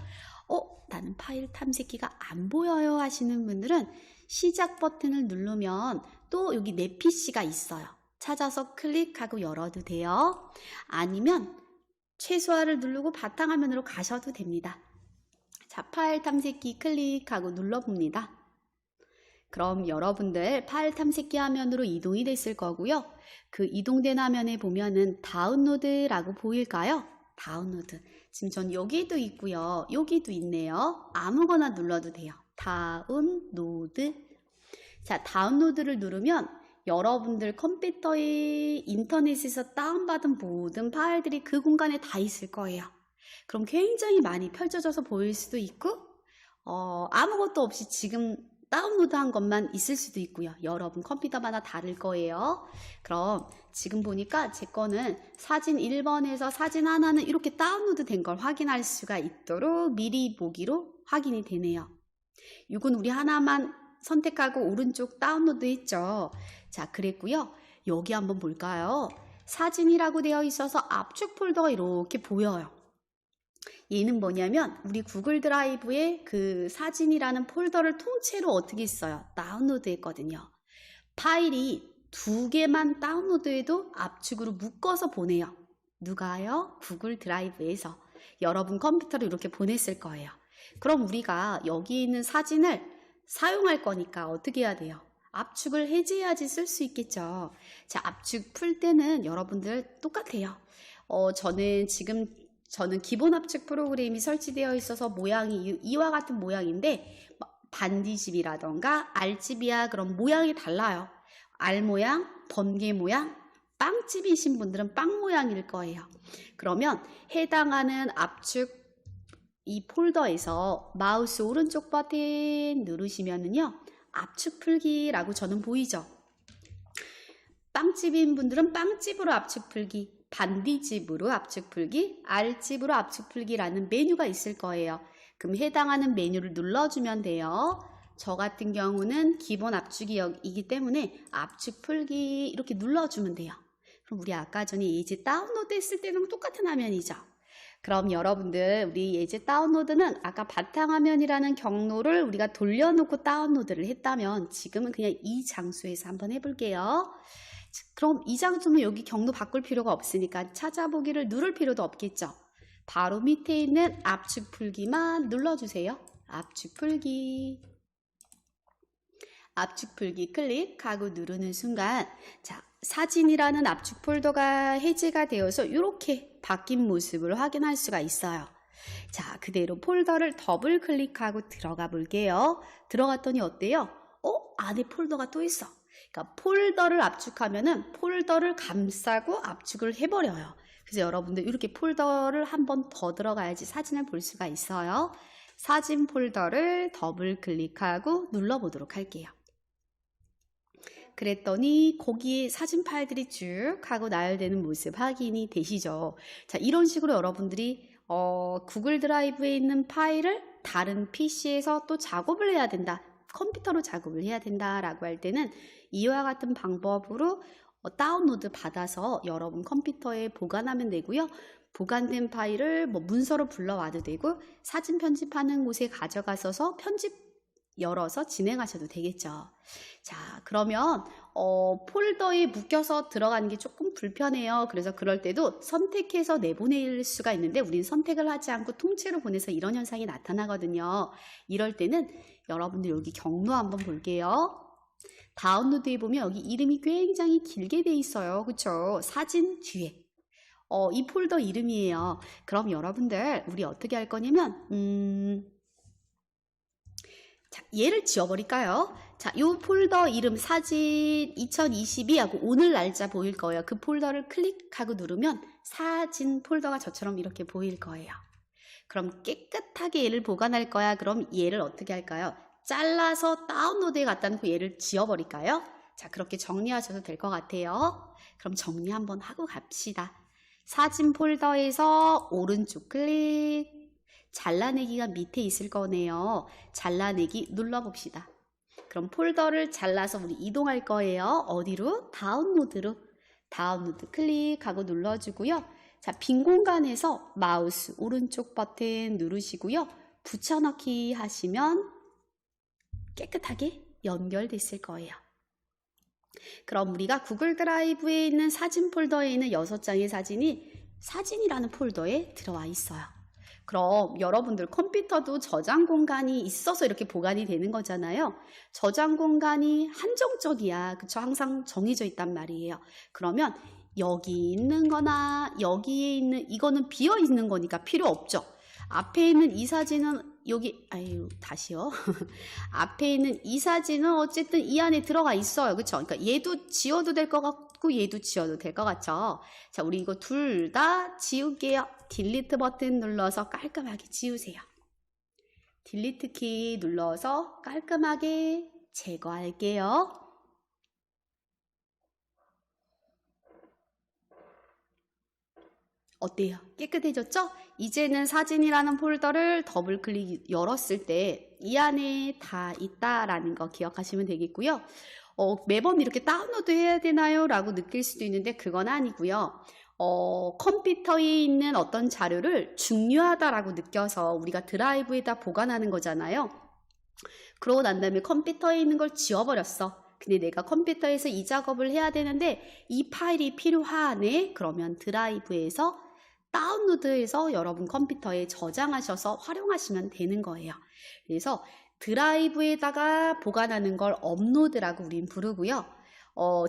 나는 파일 탐색기가 안 보여요 하시는 분들은 시작 버튼을 누르면 또 여기 내 PC가 있어요. 찾아서 클릭하고 열어도 돼요. 아니면 최소화를 누르고 바탕화면으로 가셔도 됩니다. 자, 파일 탐색기 클릭하고 눌러봅니다. 그럼 여러분들 파일 탐색기 화면으로 이동이 됐을 거고요. 그 이동된 화면에 보면은 다운로드라고 보일까요? 다운로드. 지금 전 여기도 있고요. 여기도 있네요. 아무거나 눌러도 돼요. 다운로드. 자, 다운로드를 누르면 여러분들 컴퓨터에 인터넷에서 다운받은 모든 파일들이 그 공간에 다 있을 거예요. 그럼 굉장히 많이 펼쳐져서 보일 수도 있고 아무것도 없이 지금 다운로드한 것만 있을 수도 있고요. 여러분 컴퓨터마다 다를 거예요. 그럼 지금 보니까 제 거는 사진 1번에서 사진 하나는 이렇게 다운로드 된 걸 확인할 수가 있도록 미리 보기로 확인이 되네요. 이건 우리 하나만 선택하고 오른쪽 다운로드 했죠. 자, 그랬고요. 여기 한번 볼까요? 사진이라고 되어 있어서 압축 폴더가 이렇게 보여요. 얘는 뭐냐면 우리 구글 드라이브에 그 사진이라는 폴더를 통째로 어떻게 써요? 다운로드 했거든요. 파일이 2개만 다운로드해도 압축으로 묶어서 보내요. 누가요? 구글 드라이브에서 여러분 컴퓨터로 이렇게 보냈을 거예요. 그럼 우리가 여기 있는 사진을 사용할 거니까 어떻게 해야 돼요? 압축을 해제해야지 쓸 수 있겠죠. 자, 압축 풀 때는 여러분들 똑같아요. 저는 기본 압축 프로그램이 설치되어 있어서 모양이 이와 같은 모양인데 반디집이라던가 알집이야 그런 모양이 달라요. 알 모양, 번개 모양, 빵집이신 분들은 빵 모양일 거예요. 그러면 해당하는 압축 이 폴더에서 마우스 오른쪽 버튼 누르시면은요. 압축 풀기라고 저는 보이죠. 빵집인 분들은 빵집으로 압축 풀기, 반디집으로 압축 풀기, 알집으로 압축 풀기라는 메뉴가 있을 거예요. 그럼 해당하는 메뉴를 눌러주면 돼요. 저 같은 경우는 기본 압축이기 때문에 압축 풀기 이렇게 눌러주면 돼요. 그럼 우리 아까 전에 예제 다운로드 했을 때는 똑같은 화면이죠. 그럼 여러분들 우리 예제 다운로드는 아까 바탕화면이라는 경로를 우리가 돌려놓고 다운로드를 했다면 지금은 그냥 이 장소에서 한번 해볼게요. 그럼 이 장소는 여기 경로 바꿀 필요가 없으니까 찾아보기를 누를 필요도 없겠죠. 바로 밑에 있는 압축 풀기만 눌러주세요. 압축 풀기. 압축 풀기 클릭하고 누르는 순간 자, 사진이라는 압축 폴더가 해제가 되어서 이렇게 바뀐 모습을 확인할 수가 있어요. 자, 그대로 폴더를 더블 클릭하고 들어가 볼게요. 들어갔더니 어때요? 안에 폴더가 또 있어. 그러니까 폴더를 압축하면은 폴더를 감싸고 압축을 해버려요. 그래서 여러분들 이렇게 폴더를 한 번 더 들어가야지 사진을 볼 수가 있어요. 사진 폴더를 더블 클릭하고 눌러보도록 할게요. 그랬더니 거기에 사진 파일들이 쭉 하고 나열되는 모습 확인이 되시죠. 자, 이런 식으로 여러분들이 구글 드라이브에 있는 파일을 다른 PC에서 또 작업을 해야 된다. 컴퓨터로 작업을 해야 된다라고 할 때는 이와 같은 방법으로 다운로드 받아서 여러분 컴퓨터에 보관하면 되고요. 보관된 파일을 문서로 불러와도 되고 사진 편집하는 곳에 가져가셔서 열어서 진행하셔도 되겠죠. 자, 그러면 폴더에 묶여서 들어가는 게 조금 불편해요. 그래서 그럴 때도 선택해서 내보낼 수가 있는데 우리는 선택을 하지 않고 통째로 보내서 이런 현상이 나타나거든요. 이럴 때는 여러분들 여기 경로 한번 볼게요. 다운로드해 보면 여기 이름이 굉장히 길게 돼 있어요. 그쵸? 사진 뒤에. 이 폴더 이름이에요. 그럼 여러분들 우리 어떻게 할 거냐면 자, 얘를 지워버릴까요? 자, 이 폴더 이름 사진 2022하고 오늘 날짜 보일 거예요. 그 폴더를 클릭하고 누르면 사진 폴더가 저처럼 이렇게 보일 거예요. 그럼 깨끗하게 얘를 보관할 거야. 그럼 얘를 어떻게 할까요? 잘라서 다운로드에 갖다 놓고 얘를 지워버릴까요? 자, 그렇게 정리하셔도 될 것 같아요. 그럼 정리 한번 하고 갑시다. 사진 폴더에서 오른쪽 클릭, 잘라내기가 밑에 있을 거네요. 잘라내기 눌러봅시다. 그럼 폴더를 잘라서 우리 이동할 거예요. 어디로? 다운로드로. 다운로드 클릭하고 눌러주고요. 자, 빈 공간에서 마우스 오른쪽 버튼 누르시고요. 붙여넣기 하시면 깨끗하게 연결됐을 거예요. 그럼 우리가 구글 드라이브에 있는 사진 폴더에 있는 6장의 사진이 사진이라는 폴더에 들어와 있어요. 그럼 여러분들 컴퓨터도 저장 공간이 있어서 이렇게 보관이 되는 거잖아요. 저장 공간이 한정적이야. 그쵸? 항상 정해져 있단 말이에요. 그러면 여기 있는 거나 여기에 있는 이거는 비어 있는 거니까 필요 없죠. 앞에 있는 이 사진은 여기 다시요. 앞에 있는 이 사진은 어쨌든 이 안에 들어가 있어요. 그쵸? 그러니까 얘도 지워도 될 것 같고 얘도 지워도 될 것 같죠? 자, 우리 이거 둘 다 지울게요. 딜리트 버튼 눌러서 깔끔하게 지우세요. 딜리트 키 눌러서 깔끔하게 제거할게요. 어때요? 깨끗해졌죠? 이제는 사진이라는 폴더를 더블 클릭 열었을 때 이 안에 다 있다라는 거 기억하시면 되겠고요. 매번 이렇게 다운로드 해야 되나요? 라고 느낄 수도 있는데 그건 아니고요. 컴퓨터에 있는 어떤 자료를 중요하다라고 느껴서 우리가 드라이브에다 보관하는 거잖아요. 그러고 난 다음에 컴퓨터에 있는 걸 지워버렸어. 근데 내가 컴퓨터에서 이 작업을 해야 되는데 이 파일이 필요하네? 그러면 드라이브에서 다운로드해서 여러분 컴퓨터에 저장하셔서 활용하시면 되는 거예요. 그래서 드라이브에다가 보관하는 걸 업로드라고 우린 부르고요.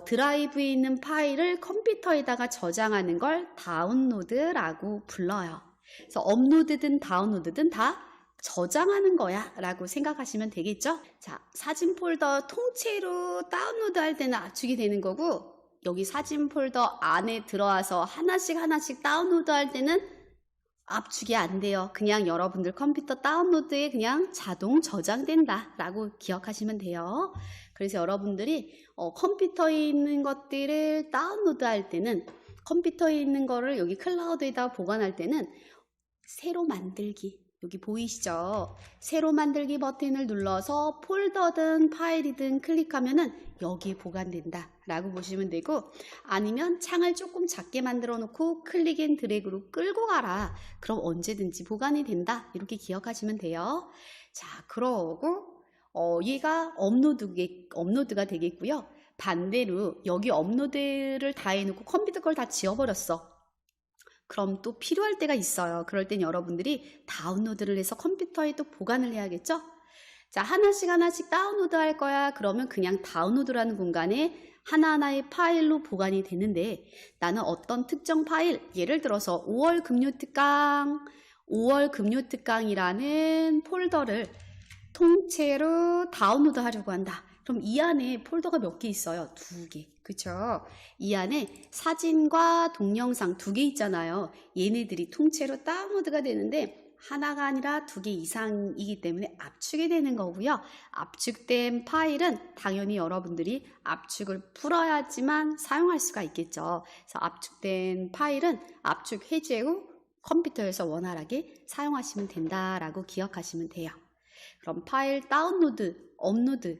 드라이브에 있는 파일을 컴퓨터에다가 저장하는 걸 다운로드라고 불러요. 그래서 업로드든 다운로드든 다 저장하는 거야 라고 생각하시면 되겠죠? 자, 사진 폴더 통째로 다운로드 할 때는 압축이 되는 거고, 여기 사진 폴더 안에 들어와서 하나씩 다운로드 할 때는 압축이 안 돼요. 그냥 여러분들 컴퓨터 다운로드에 그냥 자동 저장된다 라고 기억하시면 돼요. 그래서 여러분들이 컴퓨터에 있는 것들을 다운로드 할 때는, 컴퓨터에 있는 거를 여기 클라우드에다 보관할 때는 새로 만들기, 여기 보이시죠? 새로 만들기 버튼을 눌러서 폴더든 파일이든 클릭하면은 여기에 보관된다 라고 보시면 되고, 아니면 창을 조금 작게 만들어 놓고 클릭 앤 드래그로 끌고 가라. 그럼 언제든지 보관이 된다. 이렇게 기억하시면 돼요. 자, 그러고 얘가 업로드가 되겠고요. 반대로 여기 업로드를 다 해놓고 컴퓨터 걸 다 지워버렸어. 그럼 또 필요할 때가 있어요. 그럴 땐 여러분들이 다운로드를 해서 컴퓨터에 또 보관을 해야겠죠? 자, 하나씩 다운로드 할 거야. 그러면 그냥 다운로드라는 공간에 하나하나의 파일로 보관이 되는데, 나는 어떤 특정 파일, 예를 들어서 5월 금요특강이라는 폴더를 통째로 다운로드 하려고 한다. 그럼 이 안에 폴더가 몇 개 있어요? 2개. 그쵸? 이 안에 사진과 동영상 2개 있잖아요. 얘네들이 통째로 다운로드가 되는데 하나가 아니라 2개 이상이기 때문에 압축이 되는 거고요. 압축된 파일은 당연히 여러분들이 압축을 풀어야지만 사용할 수가 있겠죠. 그래서 압축된 파일은 압축 해제 후 컴퓨터에서 원활하게 사용하시면 된다라고 기억하시면 돼요. 그럼 파일 다운로드, 업로드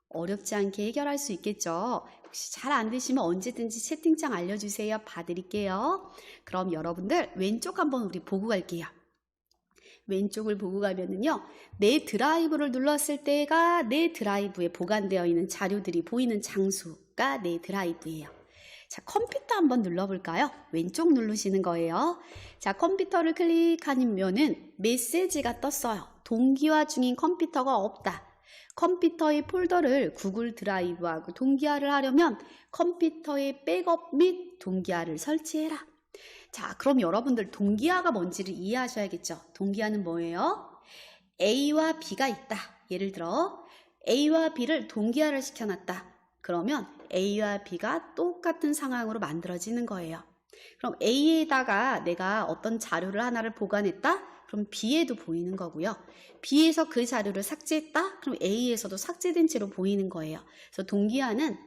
어렵지 않게 해결할 수 있겠죠. 혹시 잘 안 되시면 언제든지 채팅창 알려주세요. 봐드릴게요. 그럼 여러분들 왼쪽 한번 우리 보고 갈게요. 왼쪽을 보고 가면은요, 내 드라이브를 눌렀을 때가 내 드라이브에 보관되어 있는 자료들이 보이는 장소가 내 드라이브예요. 자, 컴퓨터 한번 눌러볼까요? 왼쪽 누르시는 거예요. 자, 컴퓨터를 클릭하면은 메시지가 떴어요. 동기화 중인 컴퓨터가 없다. 컴퓨터의 폴더를 구글 드라이브하고 동기화를 하려면 컴퓨터의 백업 및 동기화를 설치해라. 자, 그럼 여러분들 동기화가 뭔지를 이해하셔야겠죠. 동기화는 뭐예요? A와 B가 있다. 예를 들어 A와 B를 동기화를 시켜놨다. 그러면 A와 B가 똑같은 상황으로 만들어지는 거예요. 그럼 A에다가 내가 어떤 자료를 하나를 보관했다? 그럼 B에도 보이는 거고요. B에서 그 자료를 삭제했다? 그럼 A에서도 삭제된 채로 보이는 거예요. 그래서 동기화는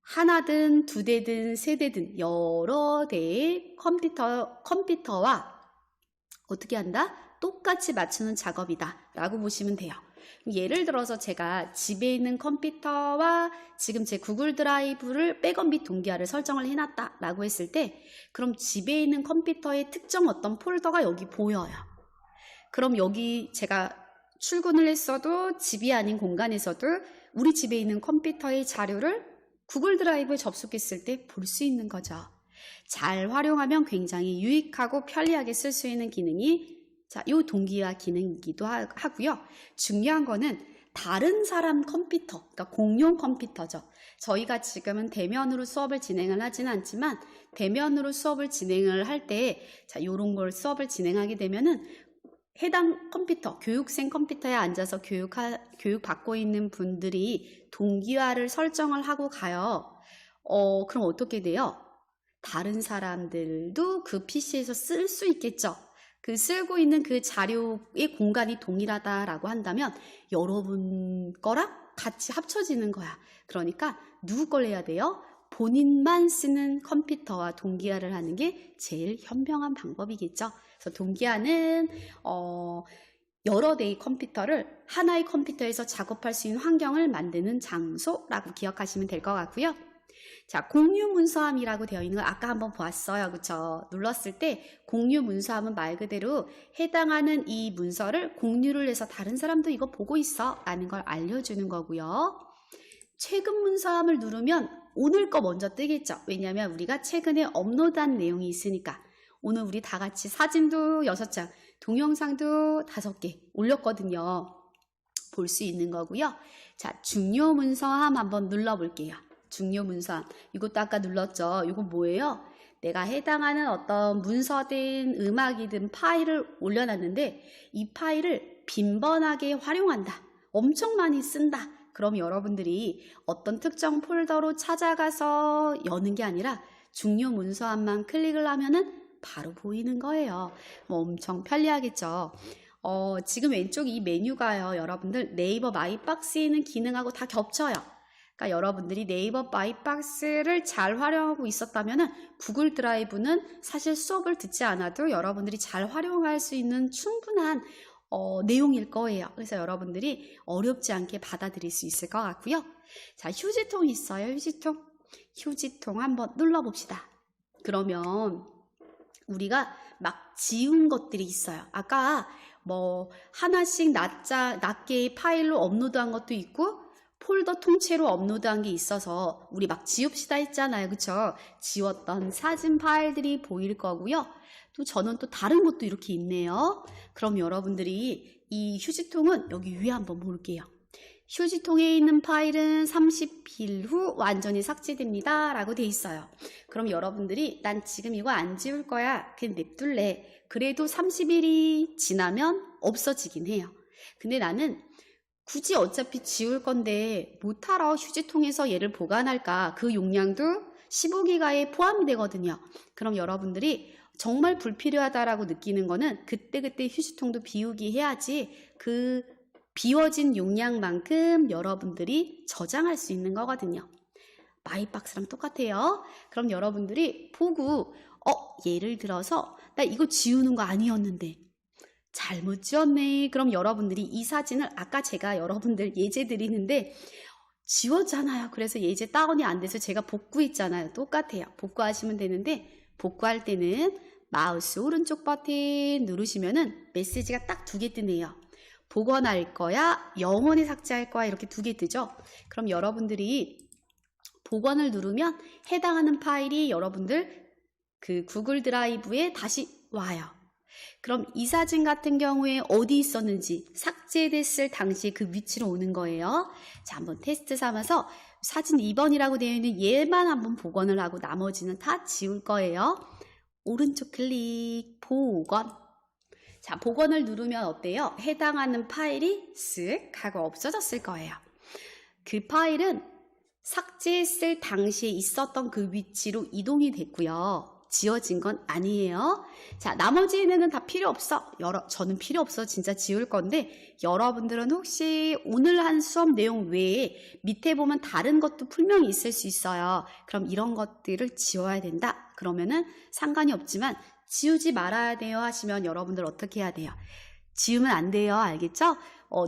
하나든 2대든 3대든 여러 대의 컴퓨터와 어떻게 한다? 똑같이 맞추는 작업이다 라고 보시면 돼요. 예를 들어서 제가 집에 있는 컴퓨터와 지금 제 구글 드라이브를 백업 및 동기화를 설정을 해놨다 라고 했을 때, 그럼 집에 있는 컴퓨터의 특정 어떤 폴더가 여기 보여요. 그럼 여기 제가 출근을 했어도 집이 아닌 공간에서도 우리 집에 있는 컴퓨터의 자료를 구글 드라이브에 접속했을 때 볼 수 있는 거죠. 잘 활용하면 굉장히 유익하고 편리하게 쓸 수 있는 기능이 요 동기화 기능이기도 하고요. 중요한 거는 다른 사람 컴퓨터, 그러니까 공용 컴퓨터죠. 저희가 지금은 대면으로 수업을 진행을 하지는 않지만 대면으로 수업을 진행을 할 때 요런 걸 수업을 진행하게 되면은 해당 컴퓨터, 교육생 컴퓨터에 앉아서 교육받고 있는 분들이 동기화를 설정을 하고 가요. 그럼 어떻게 돼요? 다른 사람들도 그 PC에서 쓸 수 있겠죠. 그 쓰고 있는 그 자료의 공간이 동일하다라고 한다면 여러분 거랑 같이 합쳐지는 거야. 그러니까 누구 걸 해야 돼요? 본인만 쓰는 컴퓨터와 동기화를 하는 게 제일 현명한 방법이겠죠. 그래서 동기화는 여러 대의 컴퓨터를 하나의 컴퓨터에서 작업할 수 있는 환경을 만드는 장소라고 기억하시면 될 것 같고요. 자, 공유 문서함이라고 되어 있는 거 아까 한번 보았어요. 그쵸? 눌렀을 때 공유 문서함은 말 그대로 해당하는 이 문서를 공유를 해서 다른 사람도 이거 보고 있어 라는 걸 알려주는 거고요. 최근 문서함을 누르면 오늘 거 먼저 뜨겠죠. 왜냐하면 우리가 최근에 업로드한 내용이 있으니까. 오늘 우리 다 같이 사진도 6장, 동영상도 5개 올렸거든요. 볼 수 있는 거고요. 자, 중요 문서함 한번 눌러볼게요. 중요 문서함. 이것도 아까 눌렀죠. 이거 뭐예요? 내가 해당하는 어떤 문서든 음악이든 파일을 올려놨는데 이 파일을 빈번하게 활용한다. 엄청 많이 쓴다. 그럼 여러분들이 어떤 특정 폴더로 찾아가서 여는 게 아니라 중요 문서함만 클릭을 하면은 바로 보이는 거예요. 엄청 편리하겠죠. 지금 왼쪽 이 메뉴가요. 여러분들 네이버 마이박스에 있는 기능하고 다 겹쳐요. 그러니까 여러분들이 네이버 마이박스를 잘 활용하고 있었다면 구글 드라이브는 사실 수업을 듣지 않아도 여러분들이 잘 활용할 수 있는 충분한 내용일 거예요. 그래서 여러분들이 어렵지 않게 받아들일 수 있을 것 같고요. 자, 휴지통이 있어요. 휴지통. 휴지통 한번 눌러봅시다. 그러면 우리가 막 지운 것들이 있어요. 아까 뭐 하나씩 낱개의 파일로 업로드한 것도 있고 폴더 통째로 업로드한 게 있어서 우리 막 지웁시다 했잖아요. 그쵸? 지웠던 사진 파일들이 보일 거고요. 또 저는 또 다른 것도 이렇게 있네요. 그럼 여러분들이 이 휴지통은 여기 위에 한번 볼게요. 휴지통에 있는 파일은 30일 후 완전히 삭제됩니다 라고 돼 있어요. 그럼 여러분들이 난 지금 이거 안 지울 거야. 그냥 냅둘래. 그래도 30일이 지나면 없어지긴 해요. 근데 나는 굳이 어차피 지울 건데 못하러 휴지통에서 얘를 보관할까? 그 용량도 15기가에 포함이 되거든요. 그럼 여러분들이 정말 불필요하다라고 느끼는 거는 그때그때 휴지통도 비우기 해야지 그 비워진 용량만큼 여러분들이 저장할 수 있는 거거든요. 마이박스랑 똑같아요. 그럼 여러분들이 보고 예를 들어서 나 이거 지우는 거 아니었는데 잘못 지웠네. 그럼 여러분들이 이 사진을 아까 제가 여러분들 예제 드리는데 지웠잖아요. 그래서 예제 다운이 안 돼서 제가 복구했잖아요. 똑같아요. 복구하시면 되는데 복구할 때는 마우스 오른쪽 버튼 누르시면은 메시지가 딱 2개 뜨네요. 복원할 거야, 영원히 삭제할 거야 이렇게 2개 뜨죠. 그럼 여러분들이 복원을 누르면 해당하는 파일이 여러분들 그 구글 드라이브에 다시 와요. 그럼 이 사진 같은 경우에 어디 있었는지 삭제됐을 당시 그 위치로 오는 거예요. 자, 한번 테스트 삼아서 사진 2번이라고 되어 있는 얘만 한번 복원을 하고 나머지는 다 지울 거예요. 오른쪽 클릭, 복원. 자, 복원을 누르면 어때요? 해당하는 파일이 쓱 하고 없어졌을 거예요. 그 파일은 삭제했을 당시에 있었던 그 위치로 이동이 됐고요. 지워진 건 아니에요. 자, 나머지는 다 필요 없어. 저는 필요 없어. 진짜 지울 건데 여러분들은 혹시 오늘 한 수업 내용 외에 밑에 보면 다른 것도 분명히 있을 수 있어요. 그럼 이런 것들을 지워야 된다. 그러면은 상관이 없지만 지우지 말아야 돼요 하시면 여러분들 어떻게 해야 돼요? 지우면 안 돼요. 알겠죠?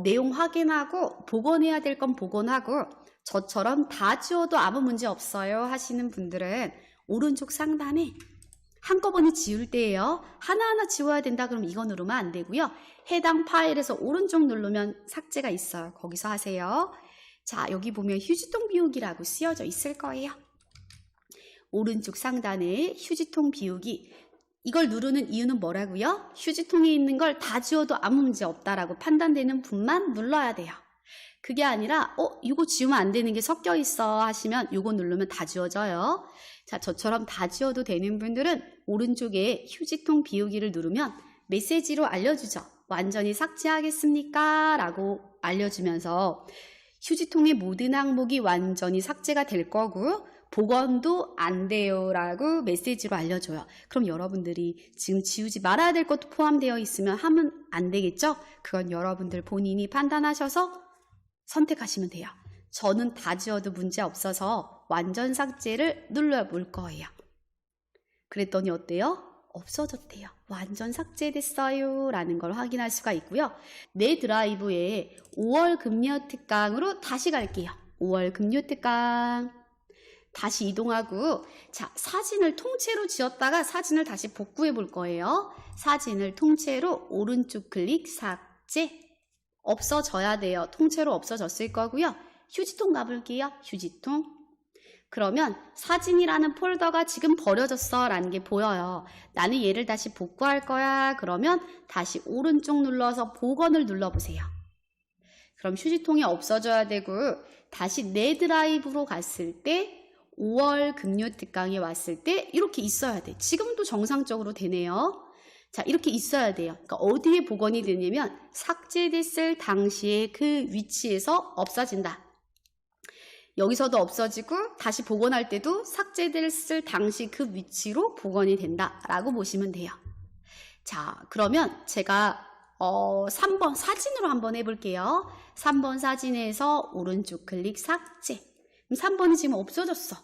내용 확인하고 복원해야 될 건 복원하고 저처럼 다 지워도 아무 문제 없어요 하시는 분들은 오른쪽 상단에 한꺼번에 지울 때예요. 하나하나 지워야 된다 그럼 이거 누르면 안 되고요. 해당 파일에서 오른쪽 누르면 삭제가 있어요. 거기서 하세요. 자, 여기 보면 휴지통 비우기라고 쓰여져 있을 거예요. 오른쪽 상단에 휴지통 비우기. 이걸 누르는 이유는 뭐라고요? 휴지통에 있는 걸 다 지워도 아무 문제 없다라고 판단되는 분만 눌러야 돼요. 그게 아니라 이거 지우면 안 되는 게 섞여 있어 하시면 이거 누르면 다 지워져요. 자, 저처럼 다 지워도 되는 분들은 오른쪽에 휴지통 비우기를 누르면 메시지로 알려주죠. 완전히 삭제하겠습니까? 라고 알려주면서 휴지통의 모든 항목이 완전히 삭제가 될 거고 복원도 안 돼요 라고 메시지로 알려줘요. 그럼 여러분들이 지금 지우지 말아야 될 것도 포함되어 있으면 하면 안 되겠죠? 그건 여러분들 본인이 판단하셔서 선택하시면 돼요. 저는 다 지워도 문제 없어서 완전 삭제를 눌러볼 거예요. 그랬더니 어때요? 없어졌대요. 완전 삭제됐어요 라는 걸 확인할 수가 있고요. 내 드라이브에 5월 금요 특강으로 다시 갈게요. 5월 금요 특강 다시 이동하고 자, 사진을 통째로 지웠다가 사진을 다시 복구해 볼 거예요. 사진을 통째로 오른쪽 클릭 삭제 없어져야 돼요. 통째로 없어졌을 거고요. 휴지통 가볼게요. 휴지통. 그러면 사진이라는 폴더가 지금 버려졌어 라는 게 보여요. 나는 얘를 다시 복구할 거야. 그러면 다시 오른쪽 눌러서 복원을 눌러보세요. 그럼 휴지통이 없어져야 되고 다시 내 드라이브로 갔을 때 5월 급료 특강에 왔을 때 이렇게 있어야 돼. 지금도 정상적으로 되네요. 자, 이렇게 있어야 돼요. 그러니까 어디에 복원이 되냐면 삭제됐을 당시에 그 위치에서 없어진다. 여기서도 없어지고 다시 복원할 때도 삭제됐을 당시 그 위치로 복원이 된다라고 보시면 돼요. 자, 그러면 제가 3번 사진으로 한번 해볼게요. 3번 사진에서 오른쪽 클릭 삭제. 그럼 3번이 지금 없어졌어.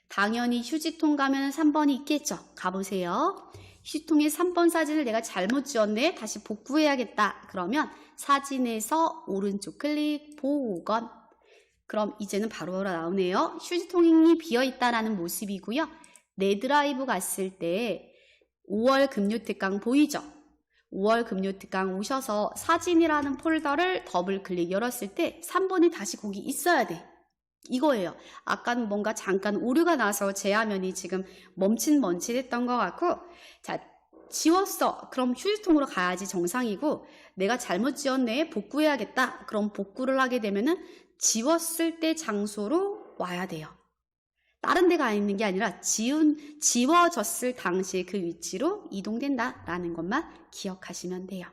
당연히 휴지통 가면 3번이 있겠죠. 가보세요. 휴지통에 3번 사진을 내가 잘못 지웠네. 다시 복구해야겠다. 그러면 사진에서 오른쪽 클릭 복원. 그럼 이제는 바로바로 나오네요. 휴지통이 비어있다라는 모습이고요. 내 드라이브 갔을 때 5월 급료 특강 보이죠? 5월 급료 특강 오셔서 사진이라는 폴더를 더블 클릭 열었을 때 3번이 다시 거기 있어야 돼. 이거예요. 아까는 뭔가 잠깐 오류가 나서 제 화면이 지금 멈칫멈칫했던 것 같고, 자, 지웠어. 그럼 휴지통으로 가야지 정상이고, 내가 잘못 지웠네. 복구해야겠다. 그럼 복구를 하게 되면은 지웠을 때 장소로 와야 돼요. 다른 데가 있는 게 아니라 지워졌을 당시에 그 위치로 이동된다라는 것만 기억하시면 돼요.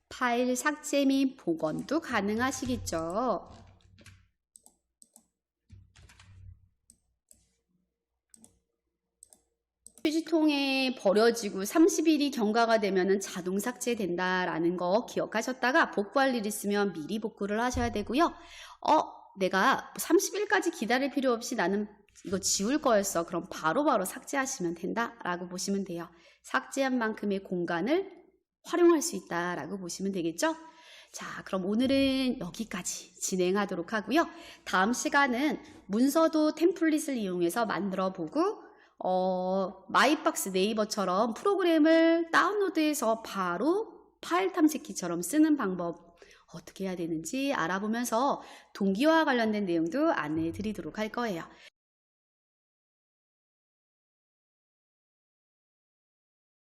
파일 삭제 및 복원도 가능하시겠죠. 휴지통에 버려지고 30일이 경과가 되면 자동 삭제된다라는 거 기억하셨다가 복구할 일 있으면 미리 복구를 하셔야 되고요. 내가 30일까지 기다릴 필요 없이 나는 이거 지울 거였어. 그럼 바로바로 삭제하시면 된다라고 보시면 돼요. 삭제한 만큼의 공간을 활용할 수 있다라고 보시면 되겠죠? 자, 그럼 오늘은 여기까지 진행하도록 하고요. 다음 시간은 문서도 템플릿을 이용해서 만들어 보고 마이박스 네이버처럼 프로그램을 다운로드해서 바로 파일 탐색기처럼 쓰는 방법 어떻게 해야 되는지 알아보면서 동기화와 관련된 내용도 안내해 드리도록 할 거예요.